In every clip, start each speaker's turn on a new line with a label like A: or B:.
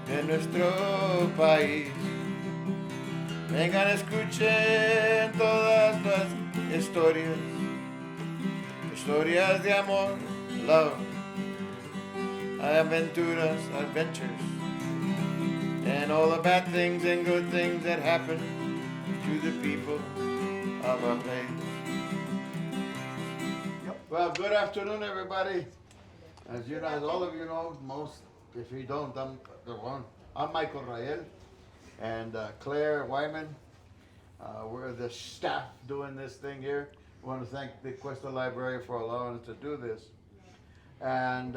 A: de nuestro país. Vengan, escuchen todas las historias, historias de amor, love, aventuras, adventures, and all the bad things and good things that happen to the people of our place. Well, good afternoon, everybody. As you know, as all of you know, most, if you don't, I'm the one. I'm Michael Rael and Claire Wyman. We're the staff doing this thing here. We want to thank the Cuesta Library for allowing us to do this. And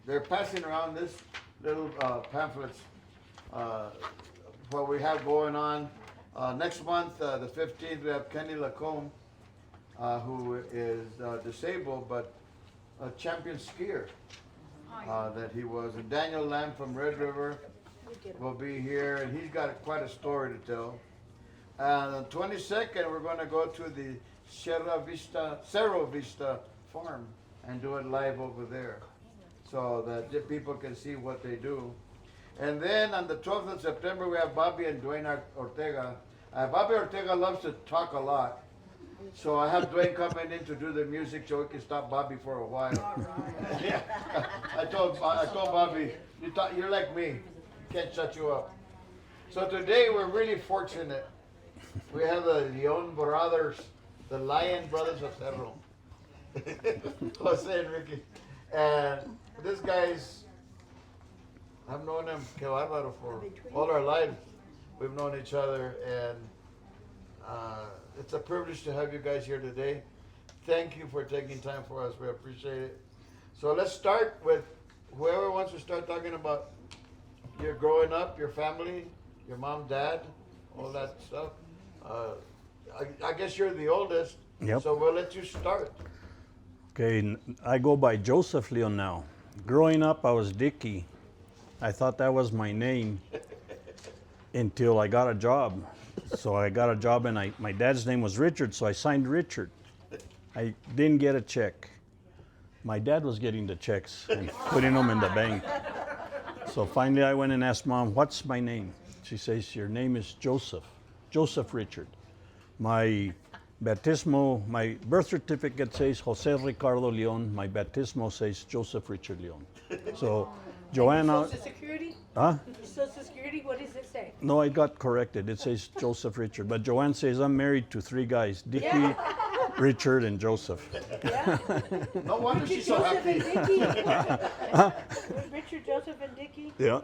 A: they're passing around this little pamphlets, what we have going on. Next month, the 15th, we have Kenny Lacombe, who is disabled, but a champion skier that he was. And Daniel Lamb from Red River will be here, and he's got quite a story to tell. And on the 22nd, we're going to go to the Cerro Vista farm and do it live over there, so that the people can see what they do. And then on the 12th of September, we have Bobby and Dwayne Ortega. Bobby Ortega loves to talk a lot, so I have Dwayne coming in to do the music so we can stop Bobby for a while. Right. Yeah. I told Bobby, you're like me, can't shut you up. So today we're really fortunate. We have the León Brothers, the León Brothers of Cerro. Jose and Ricky. And this guy's, I've known him, que bárbaro, for all our lives. We've known each other, and it's a privilege to have you guys here today. Thank you for taking time for us. We appreciate it. So let's start with whoever wants to start talking about your growing up, your family, your mom, dad, all that stuff. I guess you're the oldest,
B: Yep.
A: so we'll let you start.
B: Okay, I go by Joseph Leon now. Growing up, I was Dickie. I thought that was my name until I got a job. So I got a job, and my dad's name was Richard, so I signed Richard. I didn't get a check. My dad was getting the checks and putting them in the bank. So finally I went and asked Mom, what's my name? She says, your name is Joseph. Joseph Richard. My baptismo, my birth certificate says Jose Ricardo Leon. My baptismo says Joseph Richard Leon. So Joanna.
C: Social Security?
B: Huh?
C: Social Security, what does it say?
B: No, I got corrected. It says Joseph Richard. But Joanne says I'm married to 3 guys, Dickie, Richard, and Joseph.
C: Yeah.
A: No wonder she's so
C: Joseph
A: happy.
C: and Dickie. Richard, Joseph, and Dickie.
B: Yeah.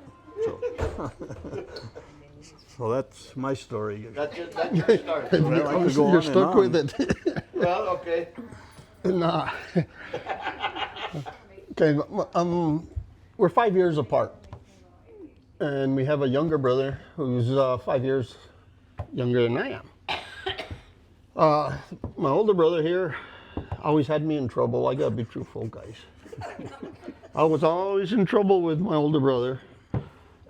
B: So that's my story.
A: That's your start.
B: Well, I could go
D: You're
B: on
D: stuck
B: and
D: with
B: on.
D: it.
A: Well, okay.
D: Nah. Okay, we're 5 years apart, and we have a younger brother who's 5 years younger than I am. My older brother here always had me in trouble. I gotta be truthful, guys. I was always in trouble with my older brother.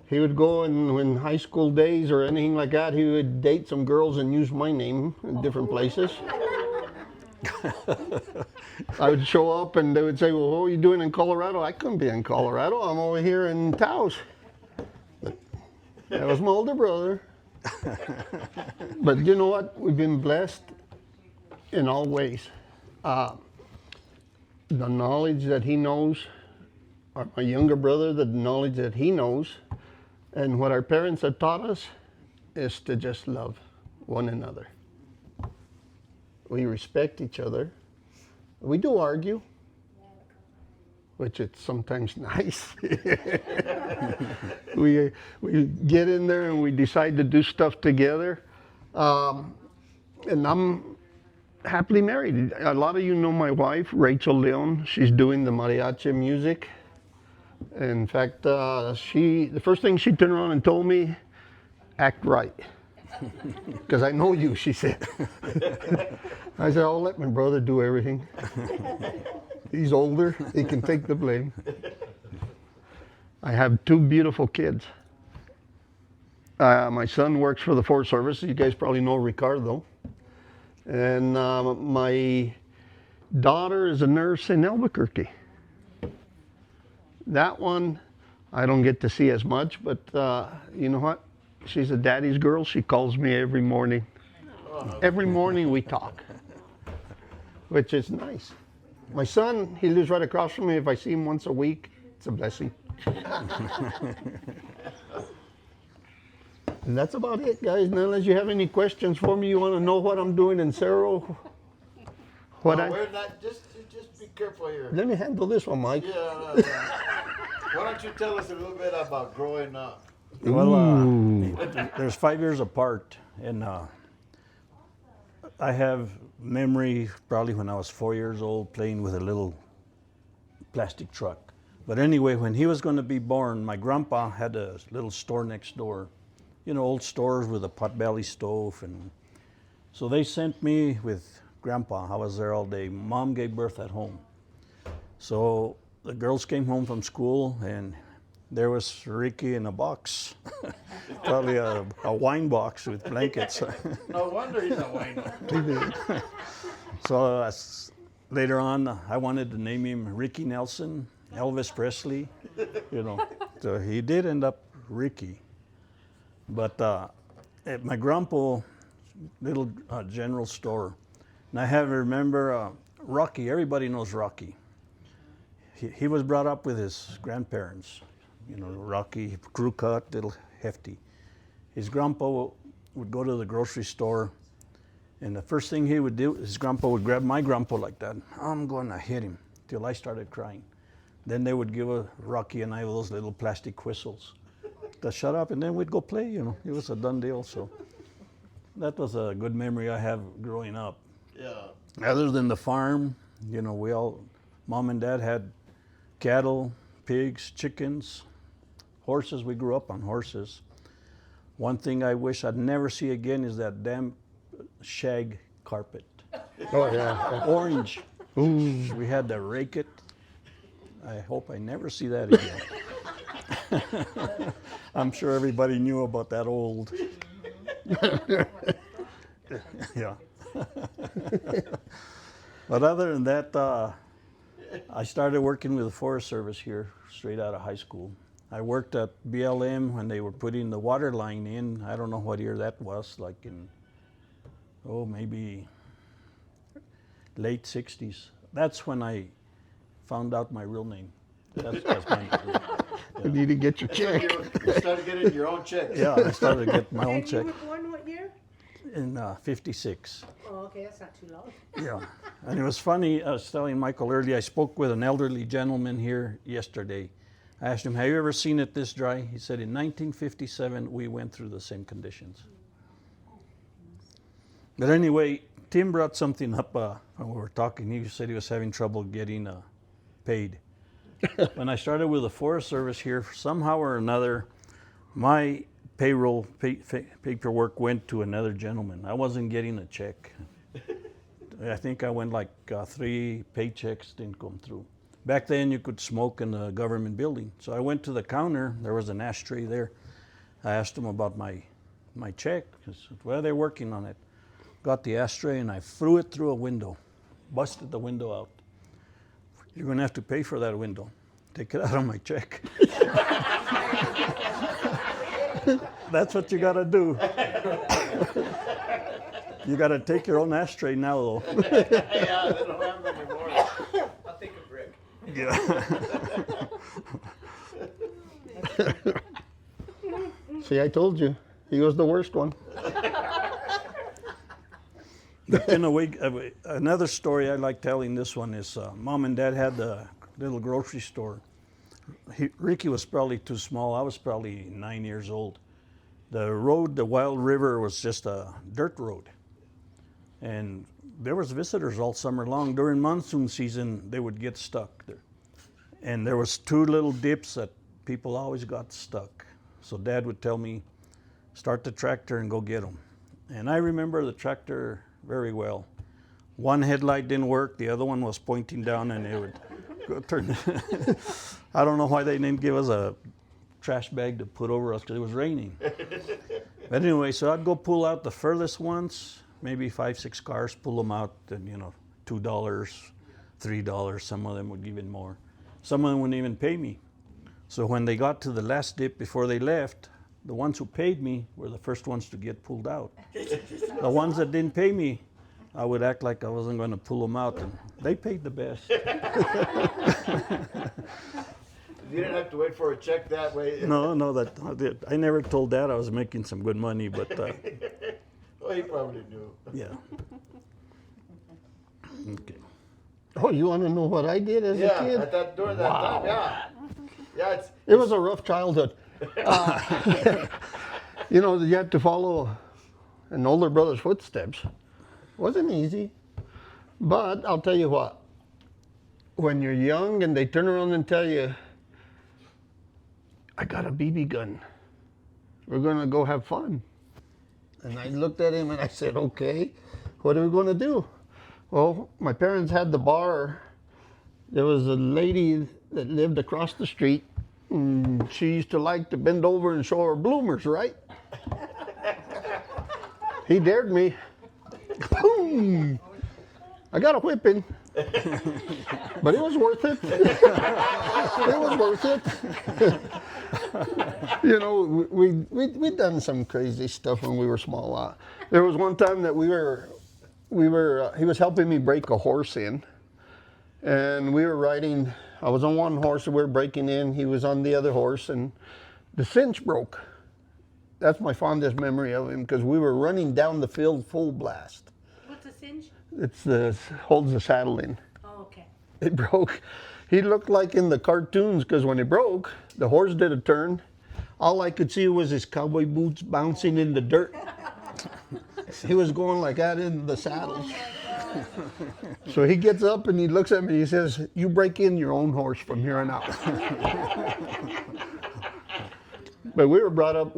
D: He would go, and in high school days or anything like that, he would date some girls and use my name in different places. I would show up, and they would say, well, what are you doing in Colorado? I couldn't be in Colorado. I'm over here in Taos. But that was my older brother. But you know what? We've been blessed in all ways. The knowledge that he knows, or my younger brother, the knowledge that he knows, and what our parents have taught us is to just love one another. We respect each other. We do argue, which it's sometimes nice. we get in there and we decide to do stuff together. And I'm happily married. A lot of you know my wife, Rachel Leon. She's doing the mariachi music. In fact, the first thing she turned around and told me, act right. Because I know you, she said. I said, I'll let my brother do everything. He's older, he can take the blame. I have 2 beautiful kids. My son works for the Forest Service. You guys probably know Ricardo. And my daughter is a nurse in Albuquerque. That one, I don't get to see as much, but you know what? She's a daddy's girl. She calls me every morning. Every morning we talk, which is nice. My son, he lives right across from me. If I see him once a week, it's a blessing. And that's about it, guys. Now, unless you have any questions for me, you want to know what I'm doing in Cerro? What
A: No, we're not, just be careful here.
D: Let me handle this one, Mike.
A: Yeah, no. Why don't you tell us a little bit about growing up?
B: Well, there's 5 years apart, and I have memory probably when I was 4 years old playing with a little plastic truck. But anyway, when he was going to be born, my grandpa had a little store next door. You know, old stores with a potbelly stove. And so they sent me with Grandpa. I was there all day. Mom gave birth at home. So the girls came home from school, and there was Ricky in a box. Probably a wine box with blankets.
A: No wonder he's a wino.
B: So later on, I wanted to name him Ricky Nelson, Elvis Presley, you know. So he did end up Ricky. But at my grandpa's little general store, and I have remember Rocky. Everybody knows Rocky. He was brought up with his grandparents. You know, Rocky, crew cut, little hefty. His grandpa would go to the grocery store, and the first thing he would do, his grandpa would grab my grandpa like that. I'm going to hit him till I started crying. Then they would give Rocky and I those little plastic whistles to shut up, and then we'd go play, you know. It was a done deal, so that was a good memory I have growing up.
A: Yeah.
B: Other than the farm, you know, Mom and Dad had cattle, pigs, chickens, horses. We grew up on horses. One thing I wish I'd never see again is that damn shag carpet.
D: Oh, yeah.
B: Orange.
D: Ooh.
B: We had to rake it. I hope I never see that again. I'm sure everybody knew about that old. Yeah. But other than that, I started working with the Forest Service here straight out of high school. I worked at BLM when they were putting the water line in. I don't know what year that was, like in, maybe late 60s. That's when I found out my real name. That's my name.
D: You need to get your check.
A: You started getting your own checks.
B: Yeah, I started to get my own
C: And
B: check
C: you were born what year?
B: in 56.
C: Oh, okay, that's not too long.
B: Yeah, and it was funny, I was telling Michael earlier, I spoke with an elderly gentleman here yesterday. I asked him, have you ever seen it this dry? He said, in 1957, we went through the same conditions. But anyway, Tim brought something up when we were talking. He said he was having trouble getting paid. When I started with the Forest Service here, somehow or another, my payroll paperwork went to another gentleman. I wasn't getting a check. I think I went like 3 paychecks didn't come through. Back then you could smoke in the government building. So I went to the counter, there was an ashtray there. I asked them about my check. I said, well, they're working on it. Got the ashtray and I threw it through a window, busted the window out. You're gonna have to pay for that window. Take it out of my check. That's what you gotta do. You gotta take your own ashtray now, though.
A: Yeah, they don't have them anymore.
E: I'll take a brick.
B: Yeah.
D: See, I told you. He was the worst one.
B: In a way, another story I like telling, this one is Mom and Dad had the little grocery store. Ricky was probably too small. I was probably 9 years old. The road, the Wild River, was just a dirt road. And there was visitors all summer long. During monsoon season, they would get stuck there. And there was 2 little dips that people always got stuck. So Dad would tell me, start the tractor and go get them. And I remember the tractor very well. One headlight didn't work, the other one was pointing down, and it would go turn. I don't know why they didn't give us a trash bag to put over us because it was raining. But anyway, so I'd go pull out the furthest ones, maybe 5, 6 cars, pull them out, and $2, $3, some of them would give it more. Some of them wouldn't even pay me. So when they got to the last dip before they left, the ones who paid me were the first ones to get pulled out. The ones that didn't pay me, I would act like I wasn't going to pull them out, and they paid the best.
A: You didn't have to wait for a check that way.
B: No, I never told Dad I was making some good money, but
A: Well, he probably knew.
B: yeah. Okay.
D: Oh, you want to know what I did as a
A: Yeah,
D: kid?
A: during that time, yeah. Yeah,
D: It was a rough childhood. You know, you had to follow an older brother's footsteps. Wasn't easy. But I'll tell you what, when you're young and they turn around and tell you, I got a BB gun, we're going to go have fun. And I looked at him and I said, okay, what are we going to do? Well, my parents had the bar. There was a lady that lived across the street. And she used to like to bend over and show her bloomers, right? He dared me. Boom! I got a whipping. But it was worth it. It was worth it. You know, we'd done some crazy stuff when we were small. There was one time that he was helping me break a horse in. And we were riding, I was on one horse and we were breaking in, he was on the other horse, and the cinch broke. That's my fondest memory of him, because we were running down the field full blast.
C: What's a cinch?
D: Holds the saddle in.
C: Oh, okay.
D: It broke. He looked like in the cartoons, because when it broke, the horse did a turn. All I could see was his cowboy boots bouncing in the dirt. He was going like that in the saddle. So he gets up and he looks at me, he says, you break in your own horse from here on out. But we were brought up,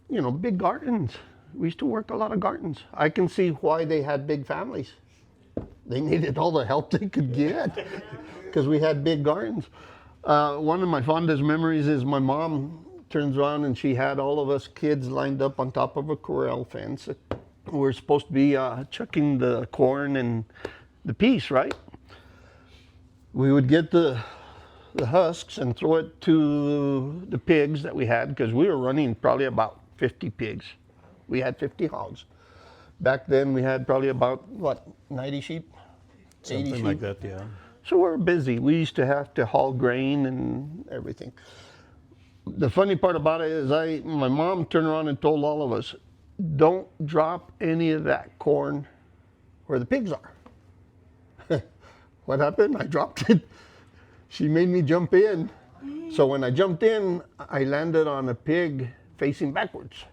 D: you know, big gardens. We used to work a lot of gardens. I can see why they had big families. They needed all the help they could get because we had big gardens. One of my fondest memories is my mom turns around and she had all of us kids lined up on top of a corral fence. We were supposed to be chucking the corn and the peas, right? We would get the husks and throw it to the pigs that we had, because we were running probably about 50 pigs. We had 50 hogs. Back then we had probably about, 90 sheep? 80
B: Something
D: sheep?
B: like that, yeah.
D: So we were busy. We used to have to haul grain and everything. The funny part about it is my mom turned around and told all of us, don't drop any of that corn where the pigs are. What happened? I dropped it. She made me jump in. So when I jumped in, I landed on a pig facing backwards.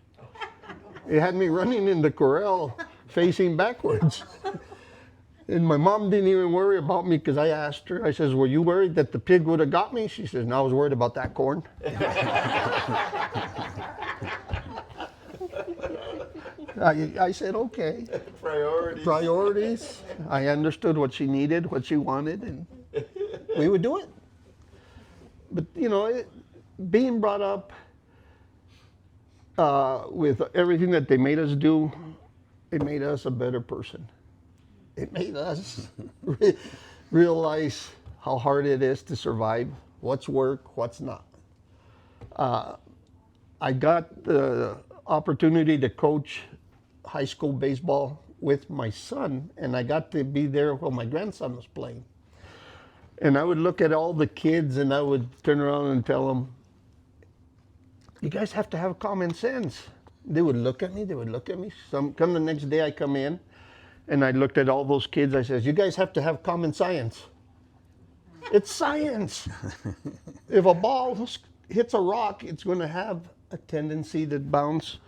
D: It had me running in the corral facing backwards. And my mom didn't even worry about me, because I asked her, I says, were you worried that the pig would have got me? She says, no, I was worried about that corn. I said, okay. Priorities. I understood what she needed, what she wanted, and we would do it. But, you know, being brought up with everything that they made us do, it made us a better person. It made us realize how hard it is to survive, what's work, what's not. I got the opportunity to coach high school baseball with my son, and I got to be there while my grandson was playing. And I would look at all the kids and I would turn around and tell them, you guys have to have common sense. They would look at me, come the next day I come in and I looked at all those kids, I says, you guys have to have common science. It's science. If a ball hits a rock, it's going to have a tendency to bounce,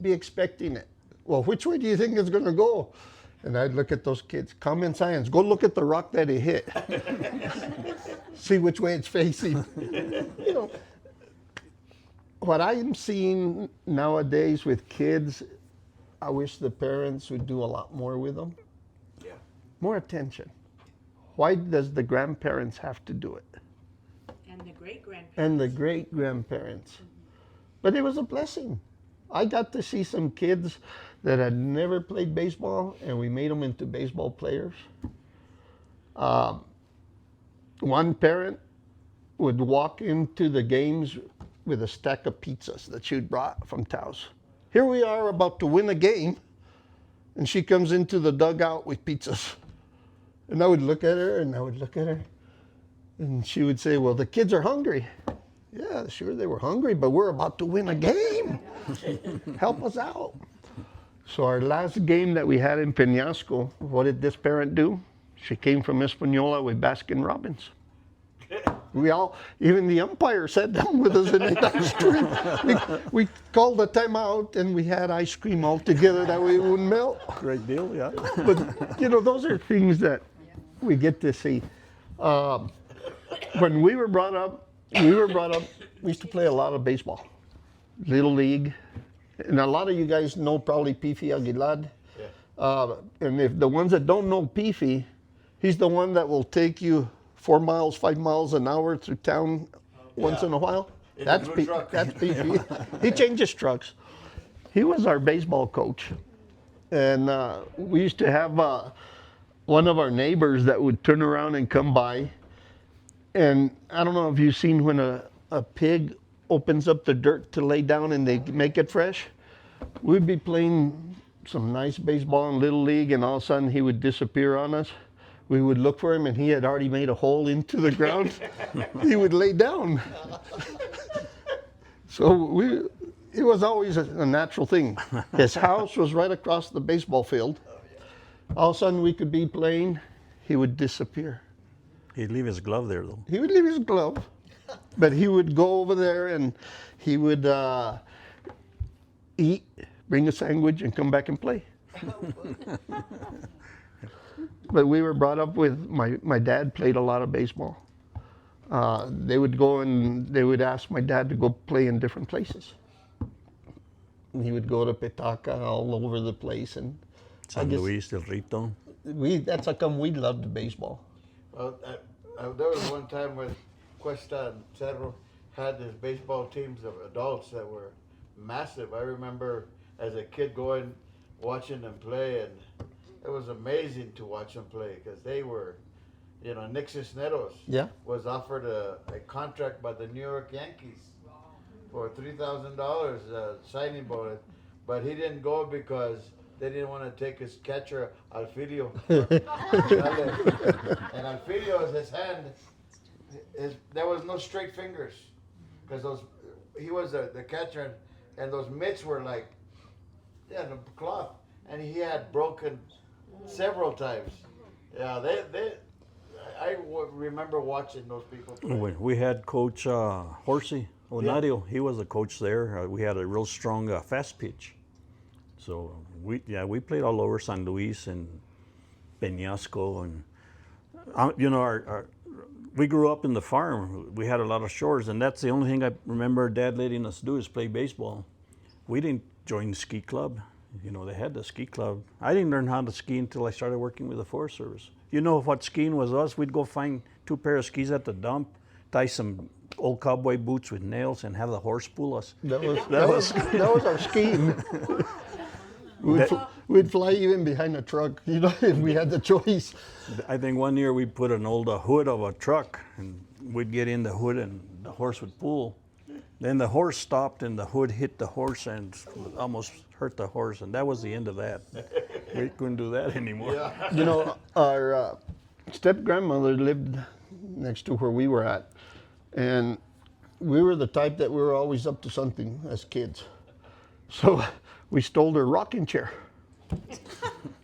D: be expecting it. Well, which way do you think it's going to go? And I'd look at those kids, common science, go look at the rock that it hit. See which way it's facing. You know, what I'm seeing nowadays with kids, I wish the parents would do a lot more with them.
A: Yeah.
D: More attention. Why does the grandparents have to do it?
C: And the great-grandparents.
D: And the great-grandparents. But it was a blessing. I got to see some kids that had never played baseball, and we made them into baseball players. One parent would walk into the games with a stack of pizzas that she'd brought from Taos. Here we are about to win a game, and she comes into the dugout with pizzas. And I would look at her, and I would look at her, and she would say, well, the kids are hungry. Yeah, sure, they were hungry, but we're about to win a game. Help us out. So our last game that we had in Peñasco, what did this parent do? She came from Espanola with Baskin Robbins. We all, even the umpire sat down with us and ate ice cream. We called the timeout and we had ice cream all together that way it wouldn't melt.
B: Great deal, yeah.
D: But, you know, those are things that we get to see. When we were brought up, we used to play a lot of baseball, Little League. And a lot of you guys know probably Pifi Aguilar. Yeah. And if the ones that don't know Pifi, he's the one that will take you 4 miles, 5 miles an hour through town once in a while. That's Pifi. He changes trucks. He was our baseball coach. And we used to have one of our neighbors that would turn around and come by. And I don't know if you've seen when a pig opens up the dirt to lay down and they make it fresh. We'd be playing some nice baseball in Little League, and all of a sudden he would disappear on us. We would look for him, and he had already made a hole into the ground. He would lay down. So it was always a natural thing. His house was right across the baseball field. All of a sudden we could be playing, he would disappear.
B: He'd leave his glove there, though.
D: He would leave his glove, but he would go over there and he would eat, bring a sandwich, and come back and play. But we were brought up with, my dad played a lot of baseball. They would go and they would ask my dad to go play in different places. And he would go to Petaca all over the place. And
B: San Luis, El Rito.
D: That's how come we loved baseball.
A: Well, there was one time when Cuesta and Cerro had these baseball teams of adults that were massive. I remember as a kid going, watching them play, and it was amazing to watch them play because they were, you know, Nick Cisneros was offered a contract by the New York Yankees for $3,000 signing bonus, but he didn't go because they didn't want to take his catcher, Alfidio. And Alfidio, his hand, there was no straight fingers because he was the catcher, and those mitts were like, the cloth, and he had broken several times. Yeah, I remember watching those people play.
B: We had Coach Horsey Onario. He was a coach there. We had a real strong fast pitch. So we played all over San Luis and Peñasco, and you know, we grew up in the farm. We had a lot of shores, and that's the only thing I remember Dad letting us do is play baseball. We didn't join the ski club. You know, they had the ski club. I didn't learn how to ski until I started working with the Forest Service. You know what skiing was us? We'd go find 2 pairs of skis at the dump, tie some old cowboy boots with nails, and have the horse pull us.
D: That was our scheme. We'd fly even behind a truck, you know, if we had the choice.
B: I think one year we put an old hood of a truck, and we'd get in the hood and the horse would pull. Then the horse stopped and the hood hit the horse and almost hurt the horse, and that was the end of that. We couldn't do that anymore.
A: Yeah.
D: You know, our step-grandmother lived next to where we were at, and we were the type that we were always up to something as kids. So we stole her rocking chair.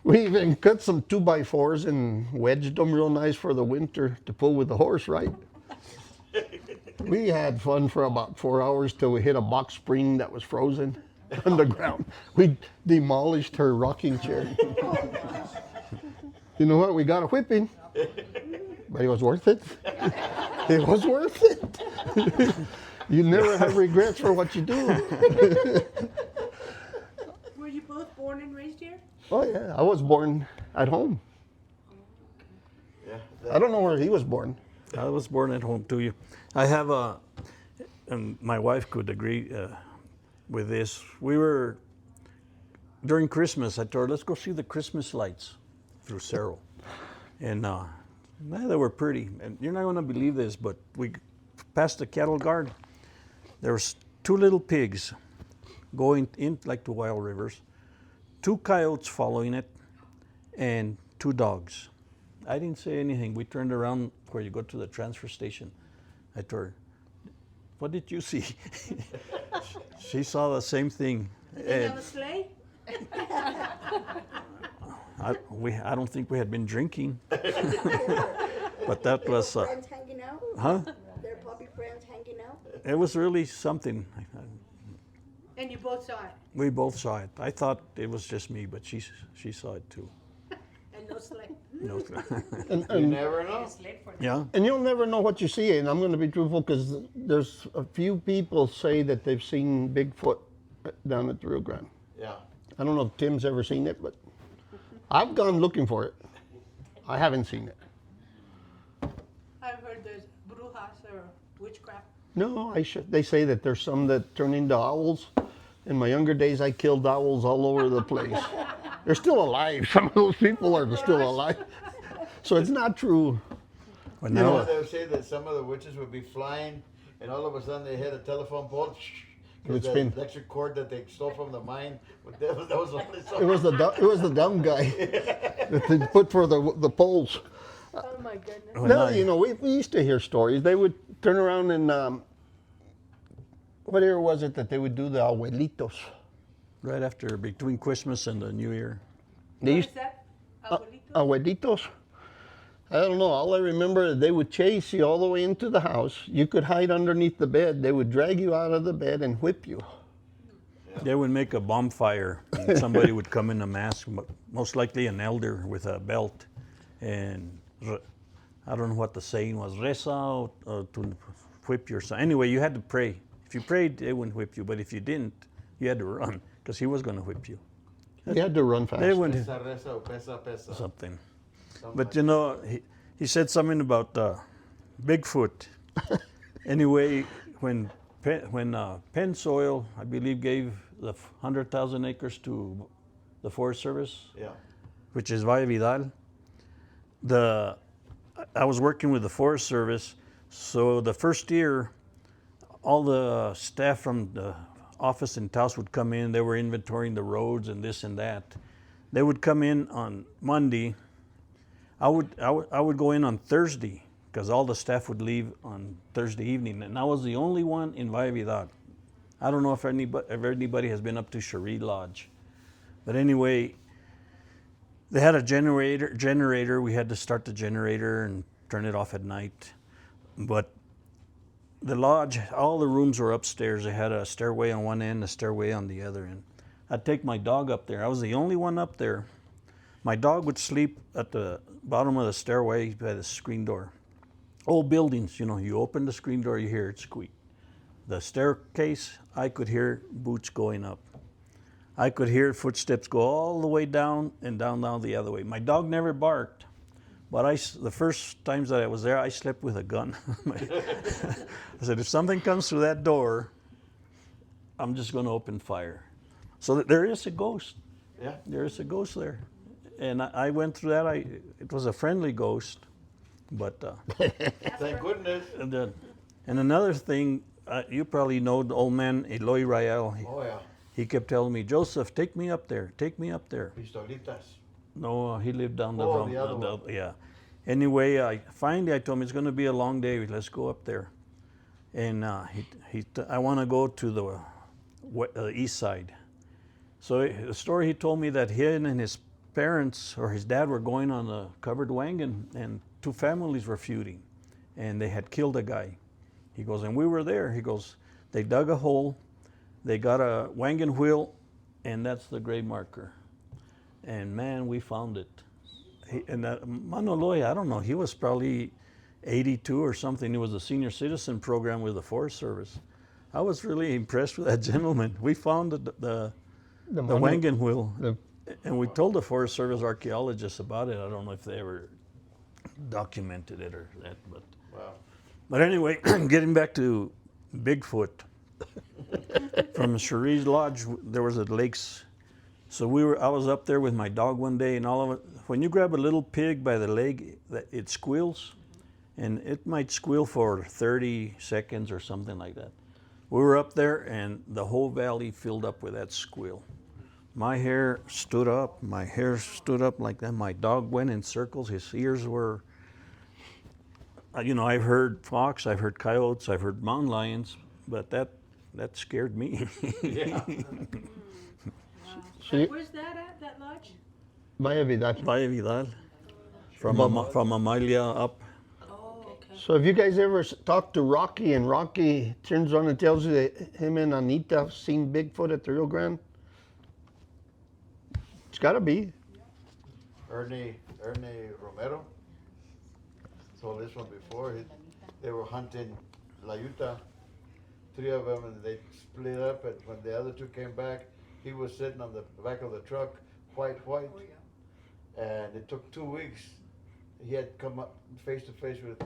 D: We even cut some 2x4s and wedged them real nice for the winter to pull with the horse, right? We had fun for about 4 hours till we hit a box spring that was frozen on the ground. We demolished her rocking chair. You know what? We got a whipping, but it was worth it. It was worth it. You never have regrets for what you do.
C: Were you both born and raised here?
D: Oh yeah, I was born at home.
A: Yeah.
D: I don't know where he was born.
B: I was born at home too. I have and my wife could agree with this. We were, during Christmas, I told her, let's go see the Christmas lights through Cerro. And they were pretty. And you're not going to believe this, but past the cattle guard, there was 2 little pigs going in like the wild rivers, 2 coyotes following it, and 2 dogs. I didn't say anything. We turned around where you go to the transfer station. I told her, what did you see? She saw the same thing.
C: Did they have a sleigh?
B: I don't think we had been drinking. But that was,
F: Friends hanging out?
B: huh?
F: Their puppy friends hanging out?
B: It was really something.
C: And you both saw it,
B: We both saw it. I thought it was just me, but she saw it too.
C: and no sleigh.
B: No.
A: You never know.
B: Yeah.
D: And you'll never know what you see. And I'm going to be truthful because there's a few people say that they've seen Bigfoot down at the Rio Grande.
A: Yeah.
D: I don't know if Tim's ever seen it, but I've gone looking for it. I haven't seen it.
C: I've heard there's brujas or witchcraft.
D: No, they say that there's some that turn into owls. In my younger days, I killed owls all over the place. They're still alive. Some of those people are still alive. So it's not true.
B: But
A: You know,
B: now,
A: they would say that some of the witches would be flying, and all of a sudden they hit a telephone pole.
D: It would
A: The
D: spin.
A: electric cord that they stole from the mine. But that was only so.
D: It was the dumb guy that they put for the poles.
C: Oh my goodness.
B: when
D: No,
B: I-
D: you know, we used to hear stories. They would turn around and what year was it that they would do the abuelitos?
B: right after, between Christmas and the New Year.
D: They
C: What
D: used
C: is that? Abuelito?
D: abuelitos. I don't know. All I remember is they would chase you all the way into the house. You could hide underneath the bed. They would drag you out of the bed and whip you.
B: They would make a bonfire. And somebody would come in a mask, most likely an elder with a belt. And I don't know what the saying was, reza to whip your son. Anyway, you had to pray. If you prayed, they wouldn't whip you. But if you didn't, you had to run because he was going to whip you.
D: You had to run fast.
B: They wouldn't
A: Pesa, reza, o pesa, pesa.
B: something.
A: Something
B: But
A: like
B: you know, he said something about Bigfoot. Anyway, when Penn Soil, I believe, gave the 100,000 acres to the Forest Service,
A: Yeah.
B: which is Valle Vidal, I was working with the Forest Service, so the first year, all the staff from the office in Taos would come in. They were inventorying the roads and this and that. They would come in on Monday. I would go in on Thursday because all the staff would leave on Thursday evening, and I was the only one in Valle Vidal. I don't know if anybody has been up to Cherie Lodge, but anyway, they had a generator. We had to start the generator and turn it off at night. But the lodge, all the rooms were upstairs. They had a stairway on one end, a stairway on the other end. I'd take my dog up there. I was the only one up there. My dog would sleep at the bottom of the stairway by the screen door. Old buildings, you know, you open the screen door, you hear it squeak. The staircase, I could hear boots going up. I could hear footsteps go all the way down and down the other way. My dog never barked, but the first times that I was there, I slept with a gun. I said, if something comes through that door, I'm just going to open fire. So there is a ghost.
A: Yeah.
B: There is a ghost there. And I went through that. It was a friendly ghost, but
A: Thank goodness.
B: and another thing, you probably know the old man Eloy Rael.
A: Oh yeah.
B: He kept telling me, Joseph, take me up there, take me up there.
A: Pistolitas.
B: No, he lived down the
A: Oh,
B: road.
A: the other one.
B: Yeah. Anyway, I told him it's going to be a long day. Let's go up there. And I want to go to the east side. So the story he told me that he and his parents or his dad were going on a covered wagon, and 2 families were feuding, and they had killed a guy. He goes, and we were there. He goes, they dug a hole, they got a wagon wheel, and that's the grave marker. And man, we found it. Manoloy, I don't know, he was probably 82 or something. It was a senior citizen program with the Forest Service. I was really impressed with that gentleman. We found the wagon wheel, and we told the Forest Service archaeologists about it. I don't know if they ever documented it or that, but.
A: Wow.
B: But anyway, getting back to Bigfoot, from Cherie's Lodge, there was a lakes. So I was up there with my dog one day, and all of it. When you grab a little pig by the leg, it squeals, and it might squeal for 30 seconds or something like that. We were up there, and the whole valley filled up with that squeal. My hair stood up like that. My dog went in circles. His ears were, I've heard fox, I've heard coyotes, I've heard mountain lions, but that scared me.
A: Yeah.
D: So you,
C: Where's that at, that lodge?
D: Valle Vidal.
B: Valle Vidal, from Amalia up.
C: Oh, okay.
D: So have you guys ever talked to Rocky, and Rocky turns on and tells you that him and Anita have seen Bigfoot at the Rio Grande? It's gotta be.
A: Ernie Romero told this one before. They were hunting La Utah, 3 of them, and they split up. And when the other 2 came back, he was sitting on the back of the truck, white, and it took 2 weeks. He had come up face to face with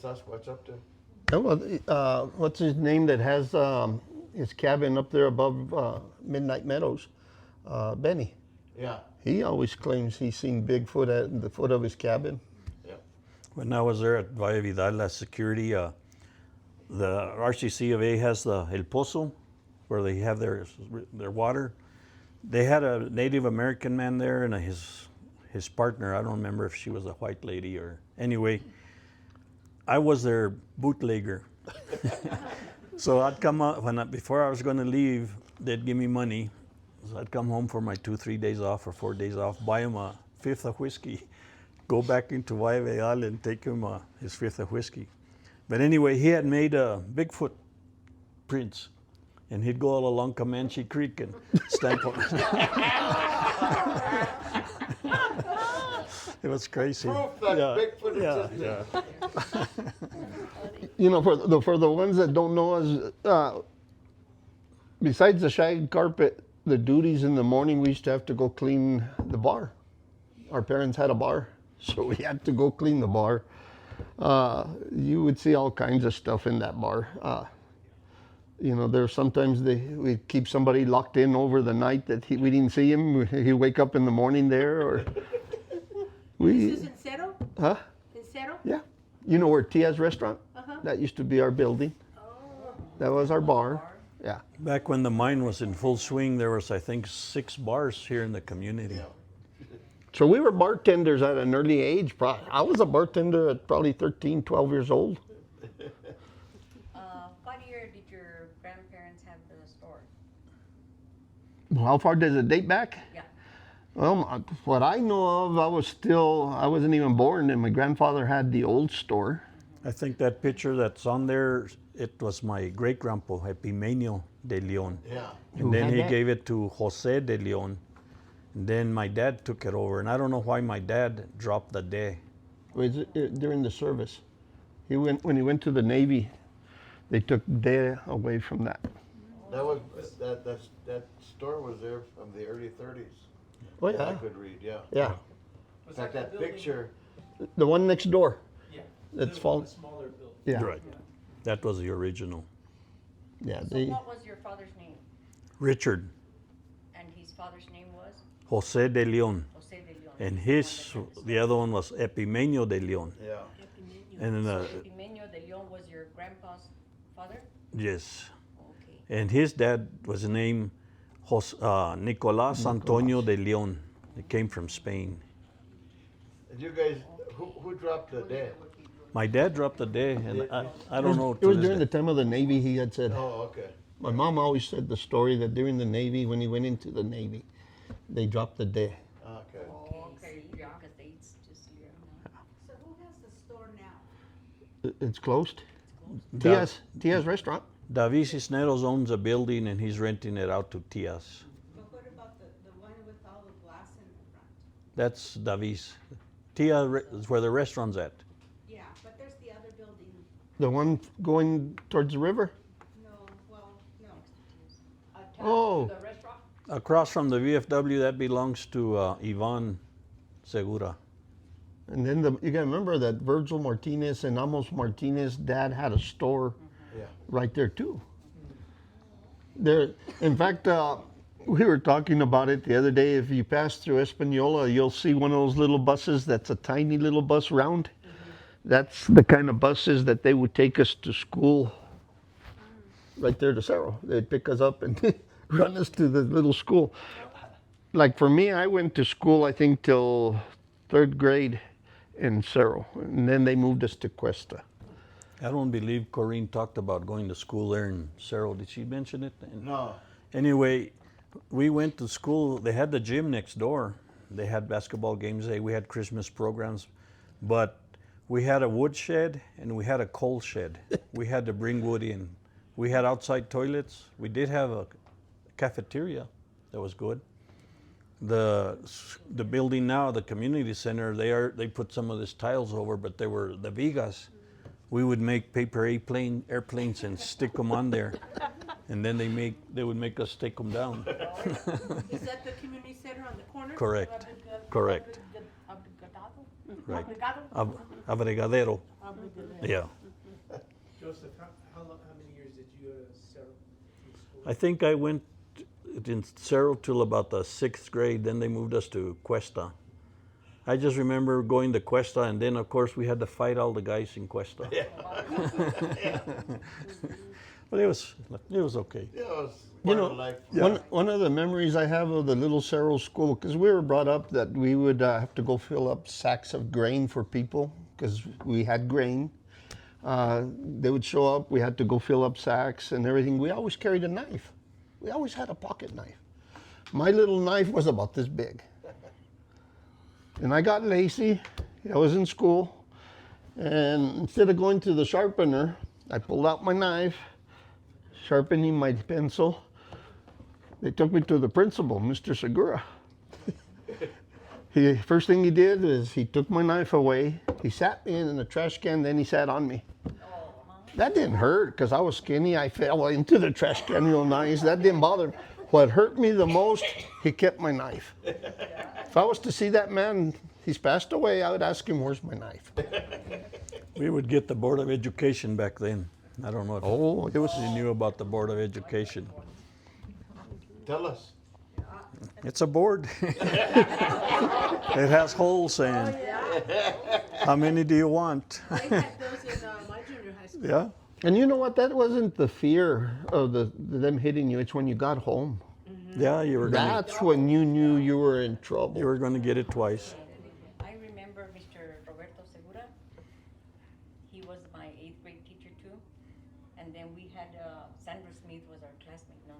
A: Sasquatch up there.
D: Oh, well, what's his name that has his cabin up there above Midnight Meadows? Benny.
A: Yeah.
D: He always claims he's seen Bigfoot at the foot of his cabin.
B: When I was there at Valle Vidal as security, the RCC of A has the El Pozo, where they have their water. They had a Native American man there and his partner. I don't remember if she was a white lady or anyway. I was their bootlegger. So I'd come out before I was going to leave. They'd give me money. So I'd come home for my 2-3 days off or 4 days off, buy him a 5th of whiskey, go back into Valle Vidal and take him his 5th of whiskey. But anyway, he had made Bigfoot prints, and he'd go all along Comanche Creek and stamp on it. It was crazy.
A: Proof that Bigfoot existed.
D: You know, for the ones that don't know us, besides the shag carpet, the duties in the morning, we used to have to go clean the bar. Our parents had a bar, so we had to go clean the bar. You would see all kinds of stuff in that bar. There's sometimes we'd keep somebody locked in over the night that we didn't see him. He'd wake up in the morning there, or
C: This is in Cerro?
D: Huh?
C: In Cerro?
D: Yeah. You know where Tia's restaurant?
C: Uh-huh.
D: That used to be our building. That was our bar. Yeah.
B: Back when the mine was in full swing, there was, I think, 6 bars here in the community.
D: So we were bartenders at an early age. I was a bartender at probably 13, 12 years old.
G: What year did your grandparents have the store?
D: How far does it date back?
G: Yeah.
D: Well, what I know of, I wasn't even born, and my grandfather had the old store.
B: I think that picture that's on there, it was my great-grandpa, Epimenio de León.
A: Yeah.
B: And then
D: had
B: he
D: that?
B: gave it to Jose de León. And then my dad took it over. And I don't know why my dad dropped the de.
D: Was it during the service? When he went to the Navy, they took "de" away from that.
A: That store was there from the early 30s.
D: Oh
A: I
D: yeah.
A: could read, yeah.
D: Yeah.
A: In fact, that
E: building?
A: picture,
D: The one next door.
E: Yeah.
D: That's
E: The
D: fallen.
E: smaller building.
D: Yeah.
B: Right. That was the original.
D: Yeah.
G: So what was your father's name?
B: Richard,
G: And his father's name was?
B: Jose de León.
G: Jose de Leon.
B: And the other one was Epimenio de León.
A: yeah.
B: And
G: So Epimenio de Leon was your grandpa's father?
B: yes.
G: Okay.
B: And his dad was named Nicolás Antonio de León. He came from Spain.
A: And you guys, who dropped the dead?
B: My dad dropped the day, and I don't know.
D: It was during the time of the Navy. He had said.
A: Oh, okay.
D: My mom always said the story that during the Navy, when he went into the Navy, they dropped the day.
A: Okay.
G: Okay, yeah, because they just, yeah.
F: So who has the store now?
D: It's closed. Tia's restaurant.
B: David Cisneros owns a building, and he's renting it out to Tias.
F: But what about the one with all the glass in the front?
B: That's David's. Tia is where the restaurant's at.
F: Yeah, but there's the other building.
D: The one going towards the river.
F: No, well, no.
D: Oh.
G: The restaurant?
B: Across from the VFW, that belongs to Ivan Segura.
D: And then you gotta remember that Virgil Martinez and Amos Martinez dad had a store
A: Yeah.
D: right there too. There, in fact, we were talking about it the other day. If you pass through Espanola, you'll see one of those little buses that's a tiny little bus round. That's the kind of buses that they would take us to school right there to Cerro. They'd pick us up and run us to the little school. Like for me, I went to school, I think, till 3rd grade in Cerro. And then they moved us to Cuesta.
B: I don't believe Corinne talked about going to school there in Cerro. Did she mention it?
A: No.
B: Anyway, we went to school. They had the gym next door. They had basketball games. We had Christmas programs. But we had a wood shed and we had a coal shed. We had to bring wood in. We had outside toilets. We did have a cafeteria that was good. The building now, the community center, they put some of these tiles over, but they were the vigas. We would make paper airplanes and stick them on there, and then they would make us take them down.
C: Is that the community center on the corner?
B: Correct. Correct. Right. Abregadero. Yeah.
E: Joseph, how many years did you go to Cerro in school?
B: I think I went in Cerro till about the 6th grade. Then they moved us to Cuesta. I just remember going to Cuesta, and then of course we had to fight all the guys in Cuesta. Yeah. But it was okay.
A: Yeah, it was
D: You
A: part
D: know,
A: of life.
D: one of the memories I have of the little Cerro school, because we were brought up that we would have to go fill up sacks of grain for people, because we had grain. They would show up, we had to go fill up sacks and everything. We always carried a knife. We always had a pocket knife. My little knife was about this big. And I got lazy. I was in school. And instead of going to the sharpener, I pulled out my knife, sharpening my pencil. They took me to the principal, Mr. Segura. First thing he did is he took my knife away. He sat me in the trash can, then he sat on me. That didn't hurt because I was skinny. I fell into the trash can real nice. That didn't bother me. What hurt me the most, he kept my knife. If I was to see that man, he's passed away, I would ask him, where's my knife?
B: We would get the Board of Education back then. I don't know if you knew about the Board of Education.
A: Tell us.
B: It's a board. It has holes and how many do you want?
C: They had those in my junior high school.
B: Yeah.
D: And you know what? That wasn't the fear of them hitting you. It's when you got home.
B: Yeah, you were
D: That's when you knew you were in trouble.
B: going to get it twice.
G: I remember Mr. Roberto Segura. He was my 8th grade teacher too. And then we had Sandra Smith was our classmate, no?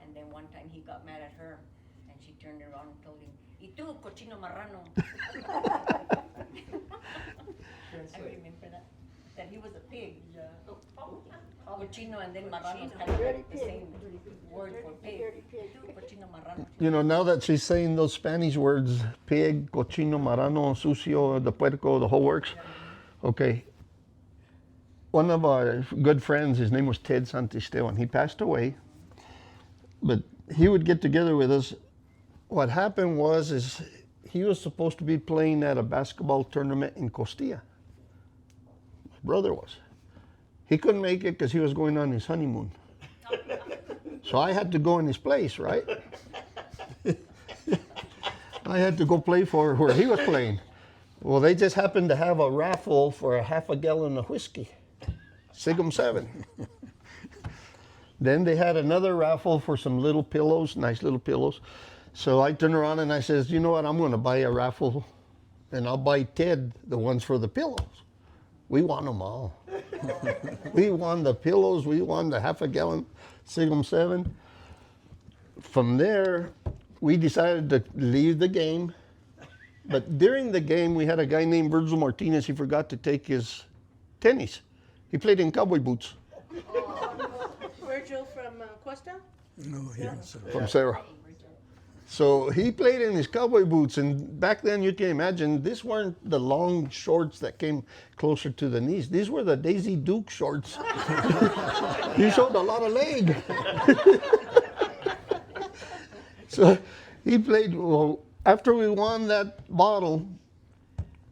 G: And then one time he got mad at her, and she turned around and told him, "Y tú, cochino marrano." I remember that. That he was a pig. Cochino and then marrano is kind of like the same word for pig. Tú, cochino marrano.
D: You know, now that she's saying those Spanish words, pig, cochino, marrano, sucio, the puerco, the whole works. Okay. One of our good friends, his name was Ted Santisteban. He passed away, but he would get together with us. What happened is he was supposed to be playing at a basketball tournament in Costilla. My brother was. He couldn't make it because he was going on his honeymoon. So I had to go in his place, right? I had to go play for where he was playing. Well, they just happened to have a raffle for a half a gallon of whiskey, Sigum 7. Then they had another raffle for some little pillows, nice little pillows. So I turned around and I says, you know what, I'm going to buy a raffle and I'll buy Ted the ones for the pillows. We won them all. We won the pillows, we won the half a gallon Sigum 7. From there, we decided to leave the game. But during the game, we had a guy named Virgil Martinez. He forgot to take his tennis. He played in cowboy boots
C: Virgil from Cuesta?
B: No, here.
D: from Cerro. So he played in his cowboy boots, and back then you can imagine these weren't the long shorts that came closer to the knees. These were the Daisy Duke shorts. You showed a lot of leg. So he played. Well, after we won that bottle,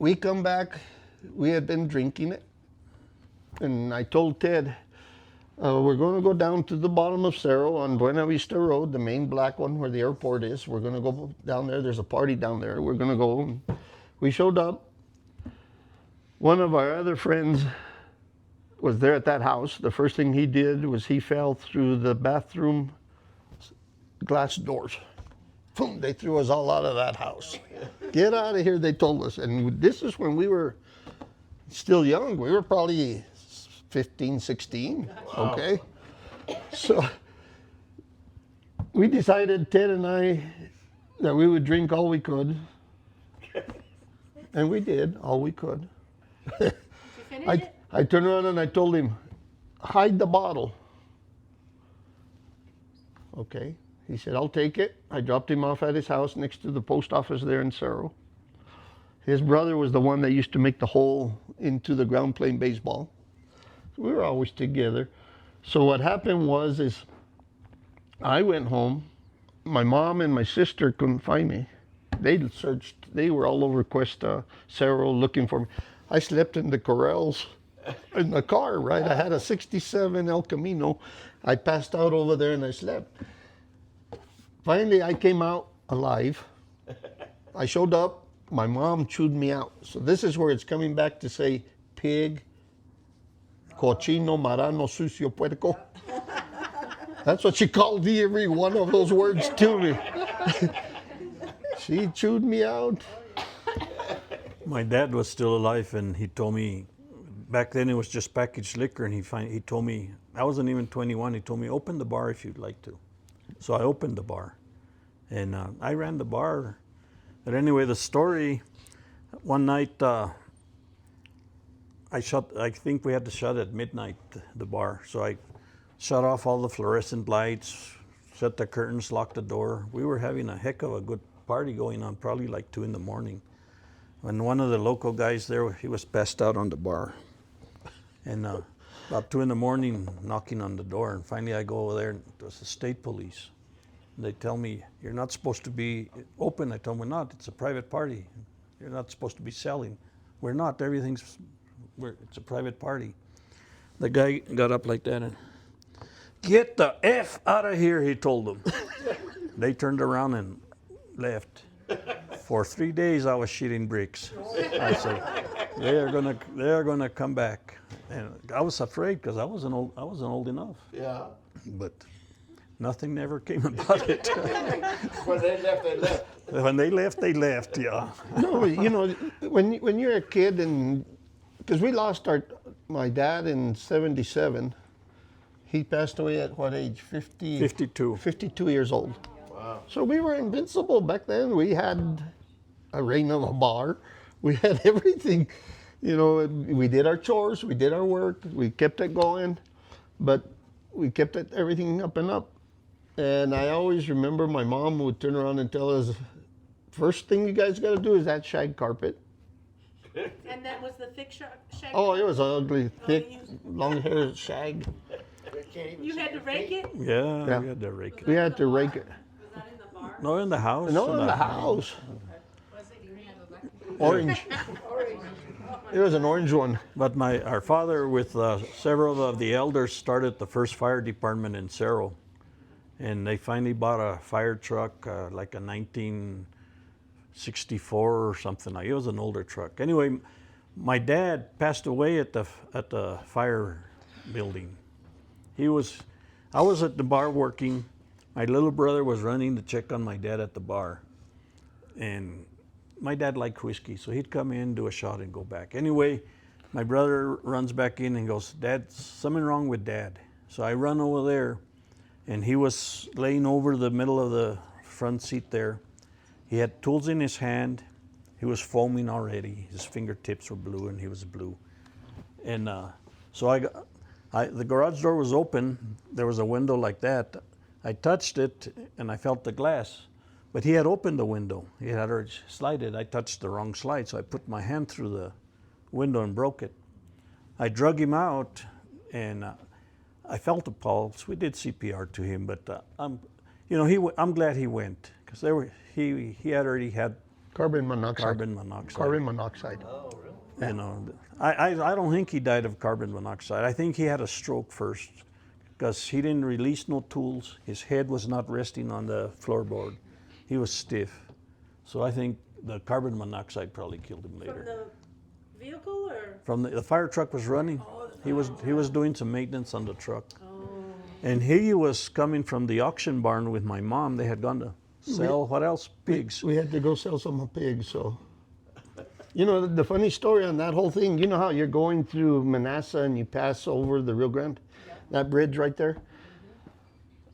D: we come back. We had been drinking it, and I told Ted, we're going to go down to the bottom of Cerro on Buena Vista Road, the main black one where the airport is. We're going to go down there. There's a party down there. We're going to go. We showed up. One of our other friends was there at that house. The first thing he did was he fell through the bathroom glass doors. Boom, they threw us all out of that house. Get out of here, they told us. And this is when we were still young. We were probably 15, 16, okay? So we decided, Ted and I, that we would drink all we could. And we did all we could.
C: Did you finish it?
D: I turned around and I told him, hide the bottle. Okay. He said, I'll take it. I dropped him off at his house next to the post office there in Cerro. His brother was the one that used to make the hole into the ground playing baseball. We were always together. So what happened is I went home. My mom and my sister couldn't find me. They searched. They were all over Cuesta, Cerro looking for me. I slept in the corrals in the car, right? I had a 67 El Camino. I passed out over there and I slept. Finally, I came out alive. I showed up. My mom chewed me out. So this is where it's coming back to say pig, cochino, marano, sucio, puerco. That's what she called every one of those words to me. She chewed me out.
B: My dad was still alive, and he told me, back then it was just packaged liquor, and he told me, I wasn't even 21, he told me, open the bar if you'd like to. So I opened the bar, and I ran the bar. But anyway, the story, one night, I think we had to shut at midnight, the bar. So I shut off all the fluorescent lights, shut the curtains, locked the door. We were having a heck of a good party going on, probably like 2 a.m. When one of the local guys there, he was passed out on the bar. And about 2 a.m, knocking on the door, and finally I go over there, and it was the state police. And they tell me, you're not supposed to be open. I told them, we're not, it's a private party. You're not supposed to be selling. We're not, it's a private party. The guy got up like that and, get the F out of here, he told them. They turned around and left. For 3 days I was shooting bricks. I said, they are gonna come back. And I was afraid because I wasn't old enough.
A: Yeah.
B: But nothing never came about it.
A: When they left, they left.
B: When they left, they left, yeah.
D: No, you know, when you're a kid, and because we lost my dad in '77. He passed away at what age?
B: 52.
D: 52 years old.
A: Wow.
D: So we were invincible back then. We had a reign of a bar. We had everything. You know, we did our chores, we did our work, we kept it going, but we kept everything up and up. And I always remember my mom would turn around and tell us, first thing you guys got to do is that shag carpet.
C: And that was the thick shag?
D: Oh, it was ugly, thick,
C: you-
D: long hair shag.
C: You had to rake it?
B: Yeah,
D: Yeah.
B: we had to rake it.
D: We had to rake it.
F: Was that in the bar?
B: No, in the house.
D: No, in the house.
F: Was it green?
D: Orange. It was an orange one.
B: But our father, with several of the elders, started the first fire department in Cerro. And they finally bought a fire truck, like a 1964 or something. It was an older truck. Anyway, my dad passed away at the fire building. I was at the bar working. My little brother was running to check on my dad at the bar. And my dad liked whiskey, so he'd come in, do a shot, and go back. Anyway, my brother runs back in and goes, Dad, something wrong with Dad. So I run over there, and he was laying over the middle of the front seat there. He had tools in his hand. He was foaming already. His fingertips were blue, and he was blue. And so the garage door was open. There was a window like that. I touched it, and I felt the glass. But he had opened the window. He had already slided. I touched the wrong slide, so I put my hand through the window and broke it. I drug him out, and I felt a pulse. We did CPR to him, but I'm glad he went because he had already had
D: Carbon monoxide.
B: carbon monoxide.
D: Carbon monoxide.
B: You know, I don't think he died of carbon monoxide. I think he had a stroke first because he didn't release no tools. His head was not resting on the floorboard. He was stiff. So I think the carbon monoxide probably killed him
C: From
B: later.
C: the vehicle or?
B: From the fire truck was running.
C: Oh, the
B: He was doing some maintenance on the truck.
C: Oh.
B: And he was coming from the auction barn with my mom. They had gone to sell, what else? Pigs.
D: We had to go sell some pigs, so. You know, the funny story on that whole thing, you know how you're going through Manassas and you pass over the Rio Grande? That bridge right there?